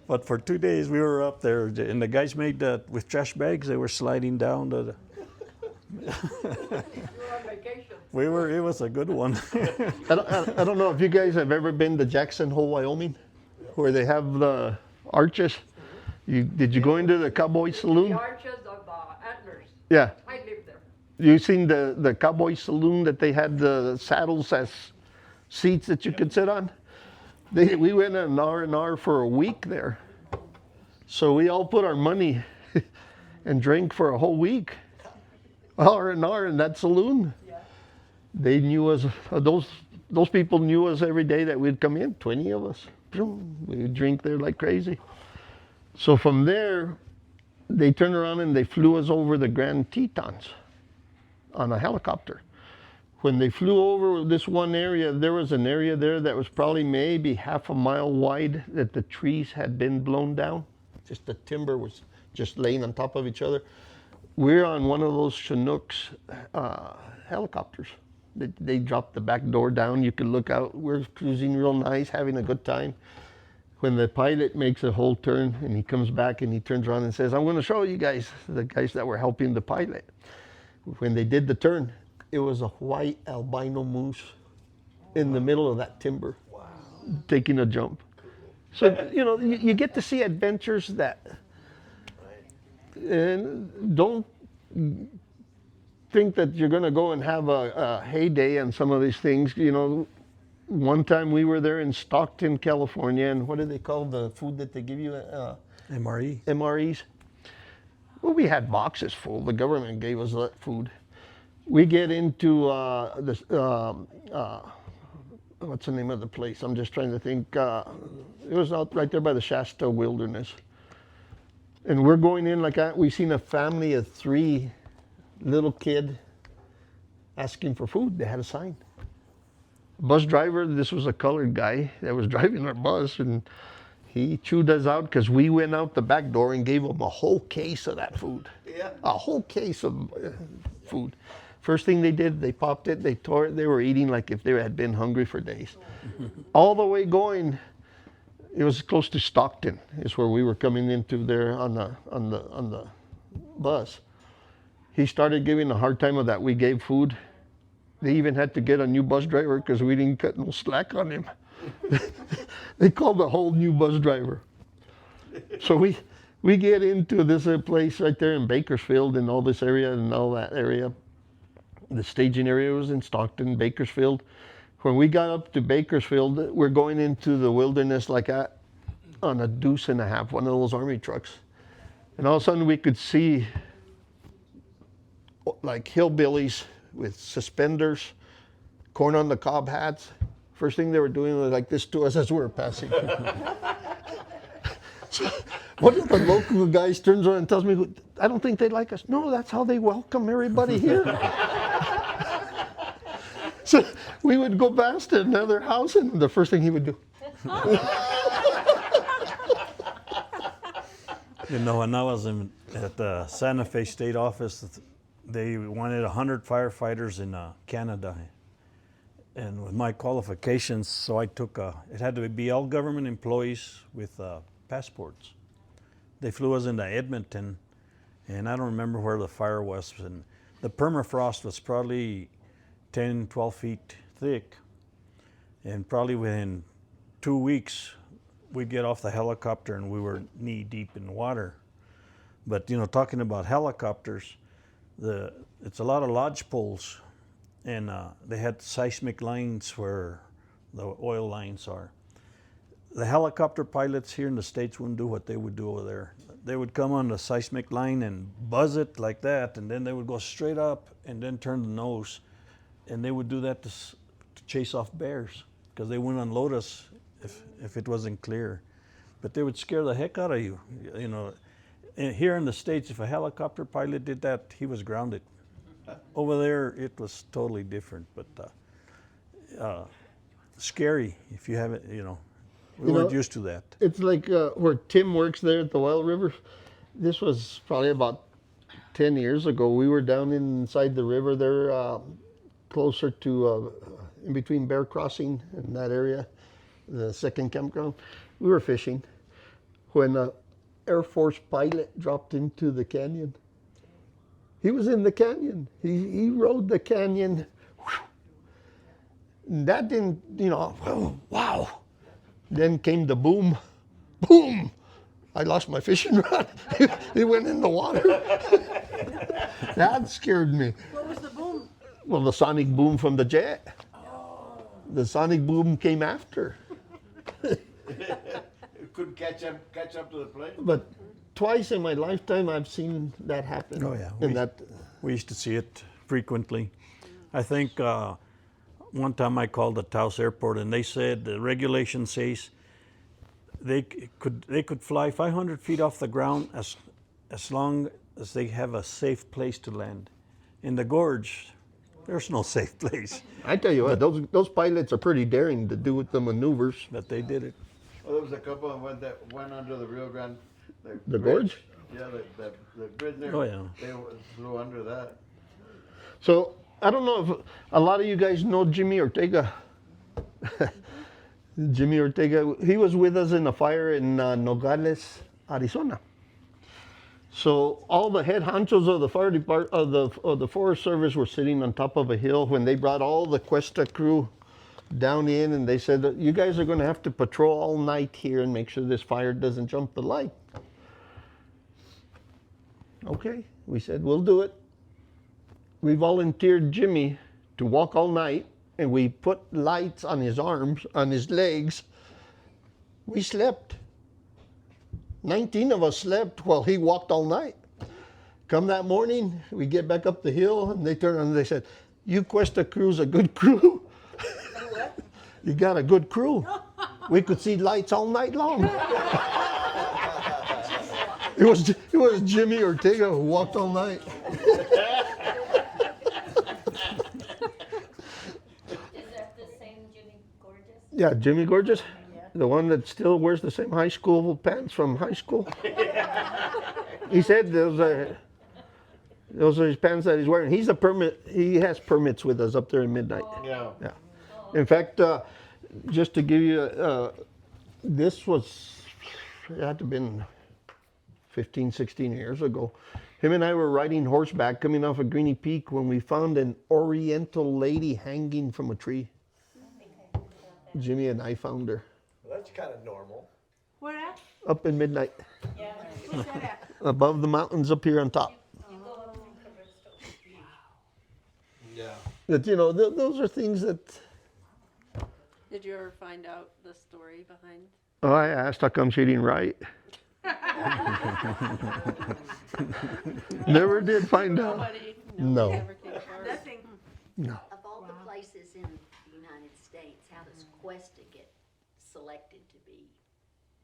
B: But for 2 days we were up there, and the guys made that with trash bags. They were sliding down the.
J: You were on vacation.
B: It was a good one.
D: I don't know if you guys have ever been to Jackson Hole, Wyoming, where they have the arches. Did you go into the Cowboy Saloon?
J: The arches of the antlers.
D: Yeah.
J: I lived there.
D: You seen the Cowboy Saloon that they had the saddles as seats that you could sit on? We went an R&R for a week there. So we all put our money and drank for a whole week. R&R in that saloon. Yeah. They knew us, those people knew us every day that we'd come in, 20 of us. We'd drink there like crazy. So from there, they turned around and they flew us over the Grand Tetons on a helicopter. When they flew over this one area, there was an area there that was probably maybe half a mile wide that the trees had been blown down. Just the timber was just laying on top of each other. We're on one of those Chinooks helicopters. They dropped the back door down. You could look out. We're cruising real nice, having a good time. When the pilot makes a whole turn and he comes back and he turns around and says, I'm going to show you guys, the guys that were helping the pilot. When they did the turn, it was a white albino moose in the middle of that timber, taking a jump. So, you get to see adventures that, and don't think that you're going to go and have a heyday on some of these things. One time we were there in Stockton, California, and what do they call the food that they give you?
B: MRE.
D: MREs. Well, we had boxes full. The government gave us that food. We get into what's the name of the place? I'm just trying to think. It was out right there by the Shasta Wilderness. And we're going in like that. We seen a family of 3 little kid asking for food. They had a sign. Bus driver, this was a colored guy that was driving our bus, and he chewed us out because we went out the back door and gave him a whole case of that food.
A: Yeah.
D: A whole case of food. First thing they did, they popped it, they tore it, they were eating like if they had been hungry for days. All the way going, it was close to Stockton, is where we were coming into there on the bus. He started giving a hard time of that we gave food. They even had to get a new bus driver because we didn't cut no slack on him. They called a whole new bus driver. So we get into this place right there in Bakersfield and all this area and all that area. The staging area was in Stockton, Bakersfield. When we got up to Bakersfield, we're going into the wilderness like that on a deuce and a half, one of those army trucks. And all of a sudden we could see like hillbillies with suspenders, corn on the cob hats. First thing they were doing was like this to us as we were passing. So one of the local guys turns around and tells me, I don't think they like us. No, that's how they welcome everybody here. So we would go past another house, and the first thing he would do.
B: You know, when I was at the Santa Fe State Office, they wanted 100 firefighters in Canada. And with my qualifications, so I took, it had to be all government employees with passports. They flew us into Edmonton, and I don't remember where the fire was. And the permafrost was probably 10, 12 feet thick. And probably within 2 weeks, we'd get off the helicopter and we were knee deep in water. But, you know, talking about helicopters, it's a lot of lodge poles, and they had seismic lines where the oil lines are. The helicopter pilots here in the States wouldn't do what they would do over there. They would come on the seismic line and buzz it like that, and then they would go straight up and then turn the nose. And they would do that to chase off bears, because they wouldn't unload us if it wasn't clear. But they would scare the heck out of you. You know, and here in the States, if a helicopter pilot did that, he was grounded. Over there, it was totally different, but scary if you haven't, you know. We weren't used to that.
D: It's like where Tim works there at the Wild River. This was probably about 10 years ago. We were down inside the river there, closer to, in between Bear Crossing and that area, the second campground. We were fishing when an Air Force pilot dropped into the canyon. He was in the canyon. He rode the canyon. And that didn't, you know, oh, wow. Then came the boom. Boom! I lost my fishing rod. He went in the water. That scared me.
C: What was the boom?
D: Well, the sonic boom from the jet.
C: Oh.
D: The sonic boom came after.
A: It couldn't catch up to the plane.
D: But twice in my lifetime, I've seen that happen.
B: Oh, yeah. We used to see it frequently. I think one time I called the Taos Airport, and they said the regulation says they could fly 500 feet off the ground as long as they have a safe place to land. In the gorge, there's no safe place.
D: I tell you what, those pilots are pretty daring to do with the maneuvers.
B: But they did it.
A: Well, there was a couple of them that went under the Rio Grande.
D: The gorge?
A: Yeah, the bridge there.
B: Oh, yeah.
A: They flew under that.
D: So, I don't know if a lot of you guys know Jimmy Ortega. Jimmy Ortega, he was with us in a fire in Nogales, Arizona. So all the head honchos of the fire department, of the Forest Service, were sitting on top of a hill when they brought all the Cuesta crew down in, and they said, you guys are going to have to patrol all night here and make sure this fire doesn't jump the light. Okay, we said, we'll do it. We volunteered Jimmy to walk all night, and we put lights on his arms, on his legs. We slept. 19 of us slept while he walked all night. Come that morning, we get back up the hill, and they turned around and they said, you Cuesta crew's a good crew. You got a good crew. We could see lights all night long. It was Jimmy Ortega who walked all night.
G: Is that the same Jimmy Gorgeous?
D: Yeah, Jimmy Gorgeous, the one that still wears the same high school pants from high school. He said those are his pants that he's wearing. He's a permit. He has permits with us up there in Midnight.
A: Yeah.
D: Yeah. In fact, just to give you, this was, it had to have been 15, 16 years ago. Him and I were riding horseback coming off of Greeny Peak when we found an Oriental lady hanging from a tree. Jimmy and I found her.
L: Well, that's kind of normal.
C: Where at?
D: Up in Midnight,
C: Where's that at?
D: above the mountains up here on top.
L: Yeah.
D: That, you know, those are things that,
H: Did you ever find out the story behind?
D: oh, I asked, how come she didn't write? Never did find out.
H: Nobody?
D: No.
H: Never came forward?
C: Nothing.
D: No.
M: Of all the places in the United States, how does Cuesta get selected to be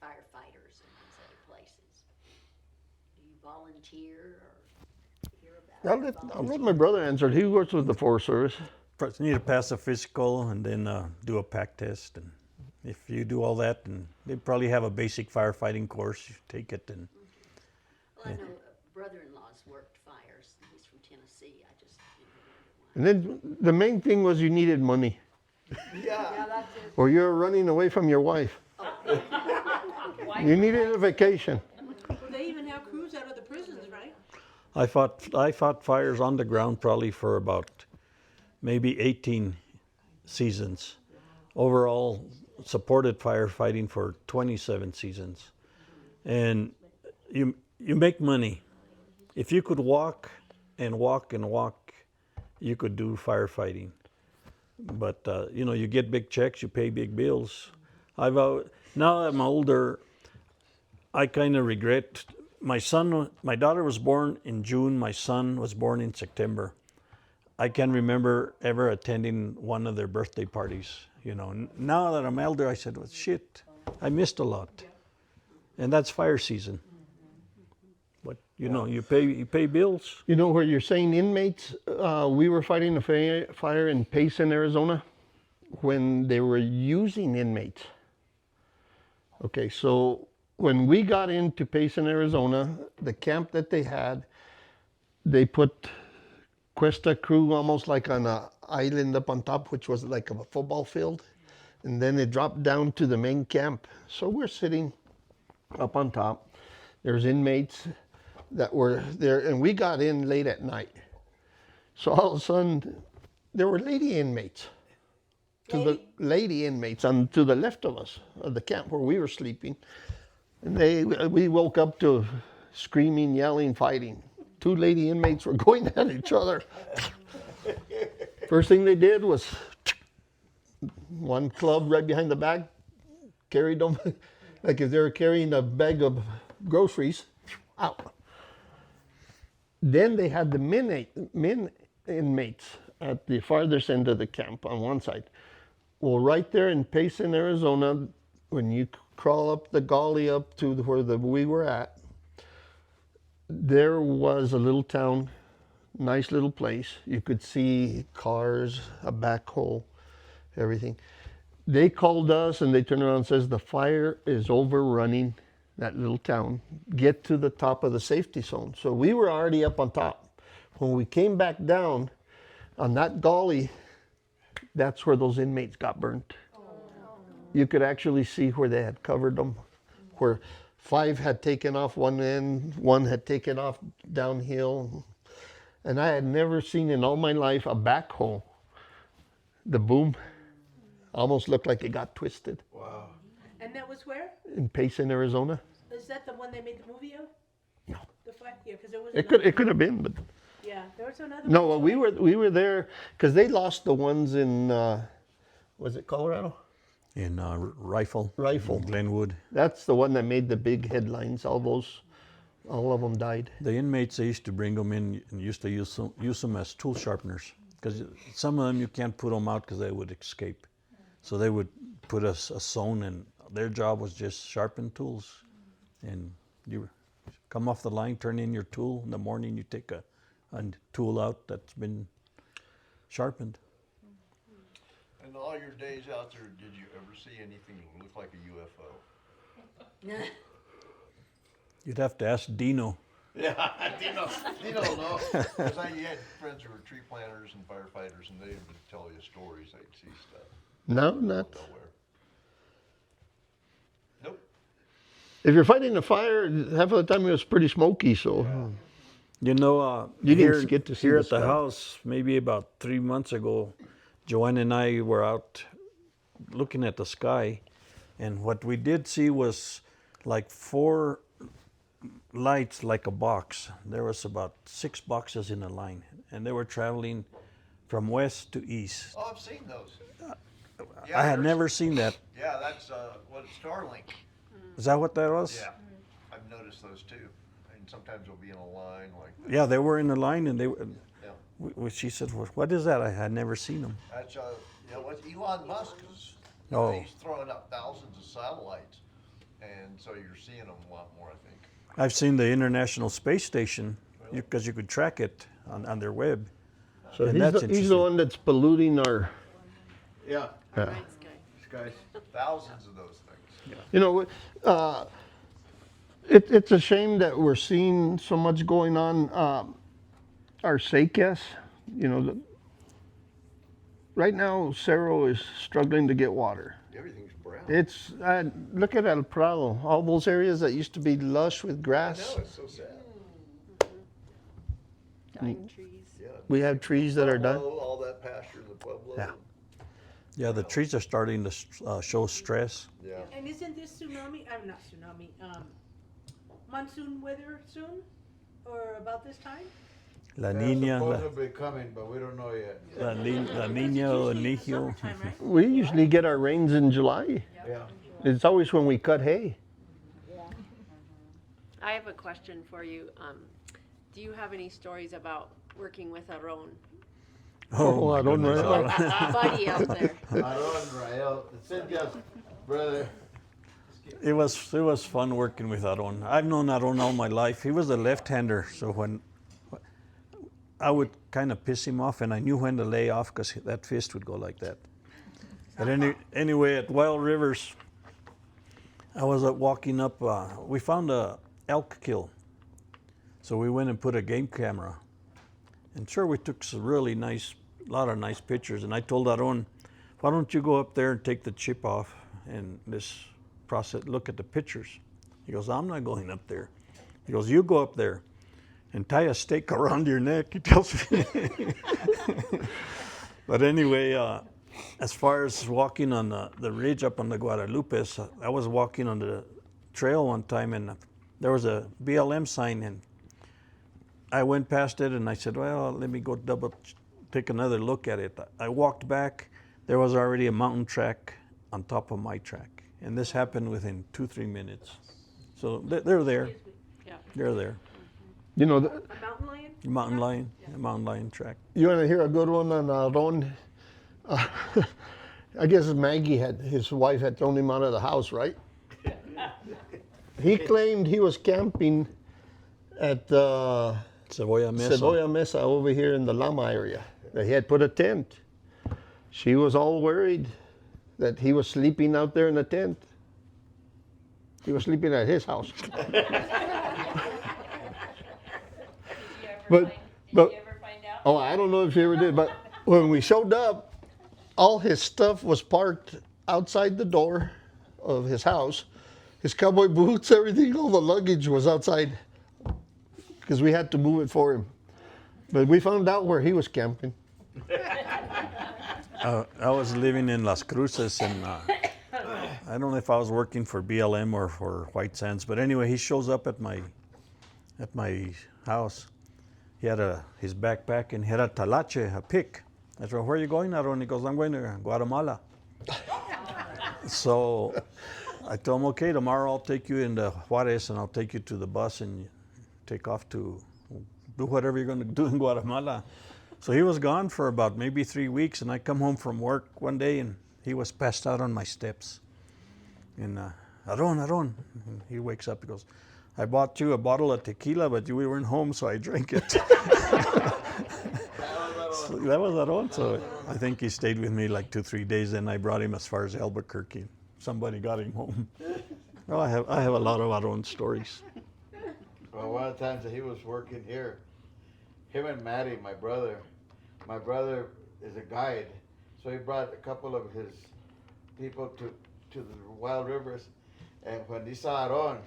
M: firefighters in these other places? Do you volunteer or hear about
D: I'll let my brother answer. He works with the Forest Service.
B: First, you need to pass a physical and then do a pack test. And if you do all that, and they probably have a basic firefighting course. You take it and.
M: Well, I know a brother-in-law's worked fires. He's from Tennessee. I just
D: And then the main thing was you needed money,
L: Yeah.
J: that's it.
D: or you're running away from your wife. You needed a vacation.
C: Well, they even have crews out of the prisons, right?
B: I fought fires on the ground probably for about maybe 18 seasons. Overall, supported firefighting for 27 seasons. And you make money. If you could walk and walk and walk, you could do firefighting. But you know, you get big checks, you pay big bills. Now that I'm older, I kind of regret. My daughter was born in June. My son was born in September. I can't remember ever attending one of their birthday parties. You know, now that I'm elder, I said, well, shit, I missed a lot. And that's fire season. But you know, you pay bills.
D: You know where you're saying inmates? We were fighting a fire in Payson, Arizona, when they were using inmates. Okay, so when we got into Payson, Arizona, the camp that they had, they put Cuesta crew almost like on an island up on top, which was like a football field. And then it dropped down to the main camp. So we're sitting up on top. There's inmates that were there, and we got in late at night. So all of a sudden, there were lady inmates. The lady inmates to the left of us, of the camp where we were sleeping. And we woke up to screaming, yelling, fighting. 2 lady inmates were going at each other. First thing they did was one club right behind the back, carried them like if they were carrying a bag of groceries out. Then they had the men inmates at the farthest end of the camp on one side. Well, right there in Payson, Arizona, when you crawl up the gully up to where we were at, there was a little town, nice little place. You could see cars, a backhoe, everything. They called us and they turned around and says, the fire is overrunning that little town. Get to the top of the safety zone. So we were already up on top. When we came back down on that gully, that's where those inmates got burnt. You could actually see where they had covered them, where 5 had taken off one end, 1 had taken off downhill. And I had never seen in all my life a backhoe. The boom almost looked like it got twisted.
L: Wow.
C: And that was where?
D: In Payson, Arizona.
C: Is that the one they made the movie of?
D: No.
C: The fire? Yeah, because there was.
D: It could have been, but
C: Yeah, there was another.
D: no.
C: one.
D: We were there because they lost the ones in was it Colorado?
B: In Rifle.
D: Rifle.
B: Glenwood.
D: That's the one that made the big headlines. All of them died.
B: The inmates, they used to bring them in and used to use them as tool sharpeners. Because some of them you can't put them out because they would escape. So they would put a zone, and their job was just sharpen tools. And you come off the line, turn in your tool. In the morning, you take a tool out that's been sharpened.
N: In all your days out there, did you ever see anything that looked like a UFO?
B: You'd have to ask Dino.
N: Yeah, Dino know. Because you had friends who were tree planters and firefighters, and they would tell you stories. They'd see stuff.
D: No, not.
N: Nowhere. Nope.
D: If you're fighting a fire, half of the time it was pretty smoky, so.
B: You know,
D: You didn't
B: here,
D: get to see
B: here
D: the
B: at the
D: stuff.
B: house, maybe about 3 months ago, Joanne and I were out looking at the sky, and what we did see was like 4 lights like a box. There was about 6 boxes in a line, and they were traveling from west to east.
N: Oh, I've seen those.
B: I had never seen that.
N: Yeah, that's what Starlink.
B: Is that what that was?
N: Yeah, I've noticed those too. And sometimes they'll be in a line like that.
B: Yeah, they were in a line, and they.
N: Yeah.
B: She said, "What is that?" I had never seen them.
N: That's what Elon Musk is.
B: Oh.
N: He's throwing up thousands of satellites, and so you're seeing them a lot more, I think.
B: I've seen the International Space Station because you could track it on their web.
D: So
B: And
D: he's
B: that's
D: the, he's the
B: interesting.
D: one that's polluting our.
A: Yeah.
D: Yeah.
H: Night sky.
A: Skies.
N: Thousands of those things.
D: You know, it's a shame that we're seeing so much going on. Our acequias, you know, right now Cerro is struggling to get water.
N: Everything's brown.
D: It's look at El Prado, all those areas that used to be lush with
N: I
D: grass.
N: know, it's so sad.
H: Dying trees.
N: Yeah.
D: We have trees that are done.
N: Pueblo, all that pasture in the Pueblo.
D: Yeah.
B: Yeah, the trees are starting to show stress.
N: Yeah.
C: And isn't this tsunami, not tsunami, monsoon weather soon? Or about this time?
B: La
A: They're
B: Niña,
A: supposed to be coming, but we don't know yet.
B: La Niña, El Niño.
C: Summertime, right?
D: We usually get our rains in July.
A: Yeah.
D: It's always when we cut hay.
H: I have a question for you. Do you have any stories about working with Aron?
D: Oh, I don't
B: goodness.
D: know.
H: Buddy out there.
A: Aaron, Rael, Cynthia's brother.
B: It was fun working with Aron. I've known Aron all my life. He was a left-hander, so when I would kind of piss him off, and I knew when to lay off because that fist would go like that. But anyway, at Wild Rivers, I was walking up. We found a elk kill, so we went and put a game camera. And sure, we took some really nice, lot of nice pictures. And I told Aron, why don't you go up there and take the chip off and this process, look at the pictures. He goes, I'm not going up there. He goes, you go up there and tie a stake around your neck, he tells me. But anyway, as far as walking on the ridge up on the Guadalupe, I was walking on the trail one time, and there was a BLM sign, and I went past it, and I said, well, let me go take another look at it. I walked back. There was already a mountain track on top of my track. And this happened within 2-3 minutes. So they're there.
H: Yeah.
B: They're there.
D: You know,
C: A mountain lion?
B: Mountain lion, a mountain lion track.
D: you want to hear a good one on Aaron? I guess his wife had thrown him out of the house, right? He claimed he was camping at
B: Cebolla Mesa.
D: Cebolla Mesa over here in the Lama area. That he had put a tent. She was all worried that he was sleeping out there in the tent. He was sleeping at his house. But
G: Did you ever find out?
D: oh, I don't know if he ever did, but when we showed up, all his stuff was parked outside the door of his house. His cowboy boots, everything, all the luggage was outside because we had to move it for him. But we found out where he was camping.
B: I was living in Las Cruces, and I don't know if I was working for BLM or for White Sands, but anyway, he shows up at my house. He had his backpack, and he had a talache, a pick. I said, where are you going, Aaron? He goes, I'm going to Guatemala. So I told him, okay, tomorrow I'll take you into Juarez, and I'll take you to the bus and take off to do whatever you're going to do in Guatemala. So he was gone for about maybe 3 weeks, and I come home from work one day, and he was passed out on my steps. And Aron, and he wakes up, he goes, I bought you a bottle of tequila, but we weren't home, so I drank it. So that was Aron. So I think he stayed with me like 2-3 days, and I brought him as far as Albuquerque. Somebody got him home. Well, I have a lot of Aron stories.
A: Well, one of the times that he was working here, him and Matty, my brother is a guide, so he brought a couple of his people to the wild rivers, and when they saw Aron,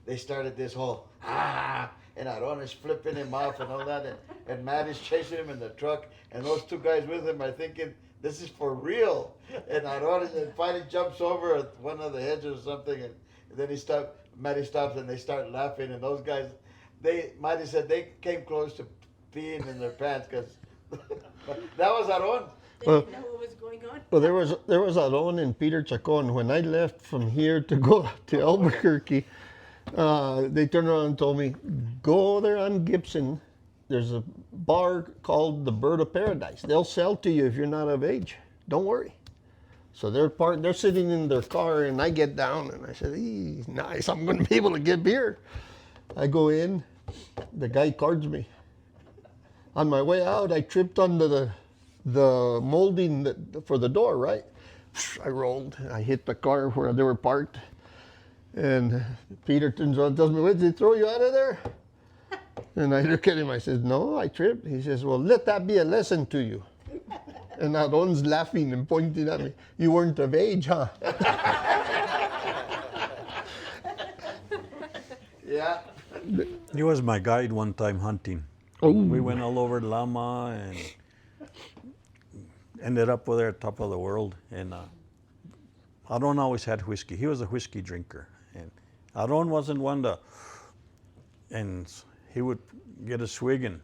A: they started this whole and Aron is flipping him off and all that, and Matty's chasing him in the truck, and those two guys with him are thinking this is for real, and Aron finally jumps over at one of the hedges or something, and then Matty stops and they start laughing, and those guys, Matty said they came close to peeing in their pants because that was Aron.
C: They didn't know what was going on.
D: Well, there was Aron and Peter Chacon. When I left from here to go to Albuquerque, they turned around and told me, go there on Gibson. There's a bar called the Bird of Paradise. They'll sell to you if you're not of age. Don't worry. So they're sitting in their car, and I get down, and I said, nice, I'm going to be able to get beer. I go in, the guy cards me. On my way out, I tripped onto the molding for the door, right? I rolled, I hit the car where they were parked, and Peter turns around and tells me, "What, did they throw you out of there?" And I look at him, I said, "No, I tripped." He says, "Well, let that be a lesson to you." And Aron's laughing and pointing at me. "You weren't of age, huh?"
A: Yeah.
B: He was my guide one time hunting.
D: Oh.
B: We went all over Lama and ended up over there at top of the world. And Aron always had whiskey. He was a whiskey drinker. And Aron wasn't one to, and he would get a swig, and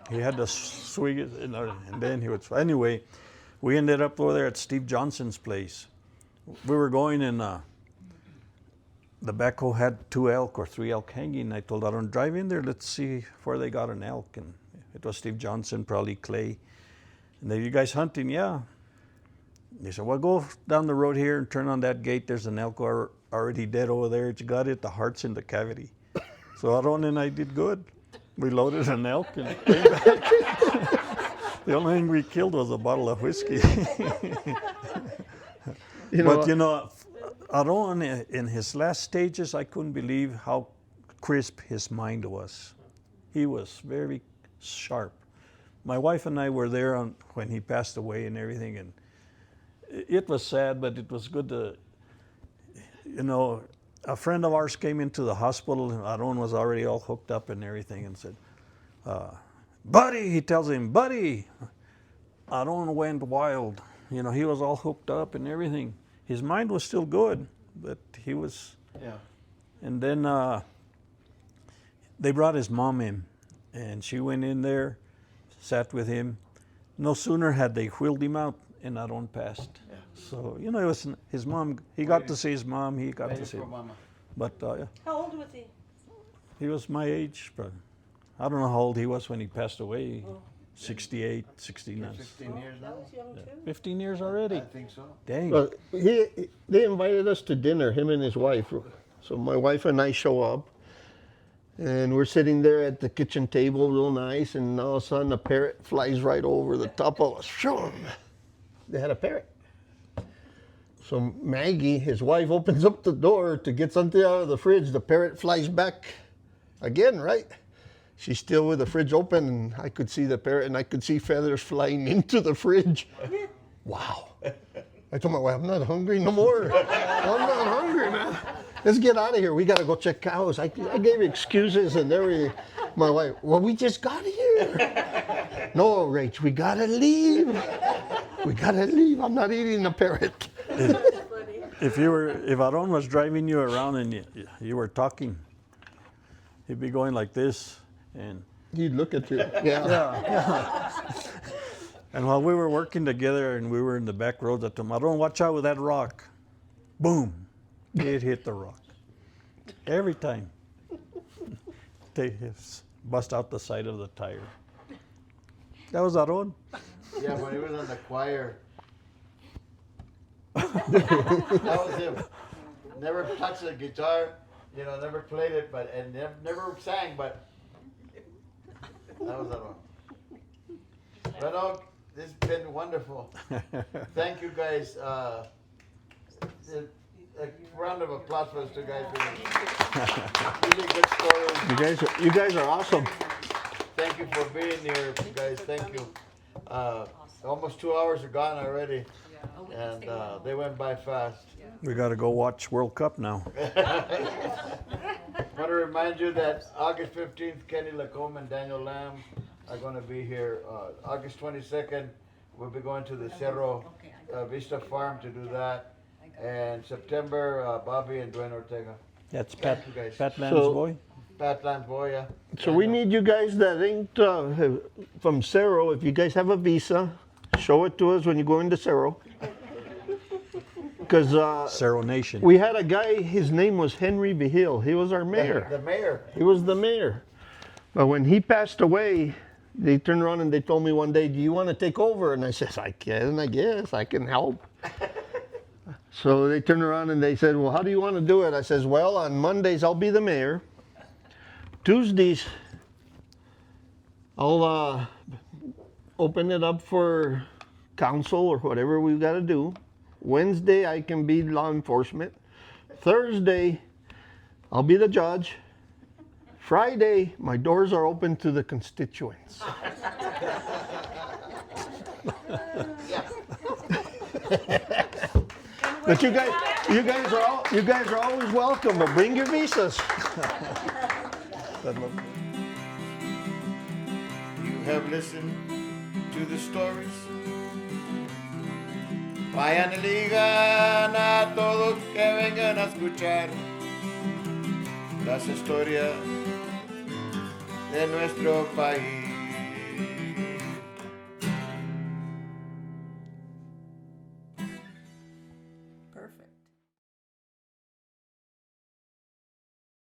B: he had to swig it, and then he would. Anyway, we ended up over there at Steve Johnson's place. We were going, and the backhoe had 2 elk or 3 elk hanging. I told Aron, drive in there, let's see where they got an elk. And it was Steve Johnson, probably Clay. And they, "You guys hunting?" "Yeah." They said, "Well, go down the road here and turn on that gate. There's an elk already dead over there. You got it, the heart's in the cavity." So Aron and I did good. We loaded an elk and came back. The only thing we killed was a bottle of whiskey. But you know, Aron, in his last stages, I couldn't believe how crisp his mind was. He was very sharp. My wife and I were there when he passed away and everything, and it was sad, but it was good to, you know, a friend of ours came into the hospital, and Aron was already all hooked up and everything, and said, "Buddy," he tells him, "Buddy." Aron went wild. You know, he was all hooked up and everything. His mind was still good, but he was.
A: Yeah.
B: And then they brought his mom in, and she went in there, sat with him. No sooner had they wheeled him out, and Aron passed.
A: Yeah.
B: So, you know, it was his mom. He got to see his mom. He got to see him.
A: Mama.
B: But
C: How old was he?
B: he was my age, but I don't know how old he was when he passed away. 68, 69.
A: 15 years
C: That
A: now?
C: was young too.
B: 15 years already.
A: I think so.
B: Dang.
D: Well, they invited us to dinner, him and his wife. So my wife and I show up, and we're sitting there at the kitchen table, real nice, and all of a sudden a parrot flies right over the top of us. Shoom! They had a parrot. So Maggie, his wife, opens up the door to get something out of the fridge. The parrot flies back again, right? She's still with the fridge open, and I could see the parrot, and I could see feathers flying into the fridge. Wow. I told my wife, "I'm not hungry no more. I'm not hungry, man. Let's get out of here. We got to go check cows." I gave excuses and everything. My wife, "Well, we just got here." "No, Rach, we got to leave. We got to leave. I'm not eating a parrot."
B: If Aron was driving you around and you were talking, he'd be going like this, and
D: he'd look at you. Yeah.
B: And while we were working together and we were in the back roads, I told him, "Aron, watch out with that rock." Boom, it hit the rock. Every time. They bust out the side of the tire. That was Aron.
A: Yeah, when he was on the choir, That was him. Never touched the guitar, you know, never played it, but and never sang, but that was that one. But no, this has been wonderful. Thank you guys. A round of applause for those two guys. Really good stories.
D: You guys are awesome.
A: Thank you for being here, guys. Thank you. Almost 2 hours are gone already, and they went by fast.
B: We got to go watch World Cup now.
A: I want to remind you that August 15th, Kenny Lacombe and Daniel Lamb are going to be here. August 22nd, we'll be going to the Cerro Vista Farm to do that. And September, Bobby and Dwayne Ortega.
B: That's
A: Thank you guys.
B: Pat Lamb's boy?
A: Pat Lamb's boy, yeah.
D: So we need you guys that ain't from Cerro, if you guys have a visa, show it to us when you go into Cerro. Because
B: Cerro Nation.
D: we had a guy, his name was Henry Vigil. He was our mayor.
A: The mayor.
D: He was the mayor. But when he passed away, they turned around and they told me one day, do you want to take over? And I said, I guess, I can help. So they turned around and they said, well, how do you want to do it? I says, well, on Mondays, I'll be the mayor. Tuesdays, I'll open it up for council or whatever we've got to do. Wednesday, I can be law enforcement. Thursday, I'll be the judge. Friday, my doors are open to the constituents. But you guys are always welcome. But bring your visas.
A: You have listened to the stories. Vayan y digan a todos que vengan a escuchar las historias de nuestro país.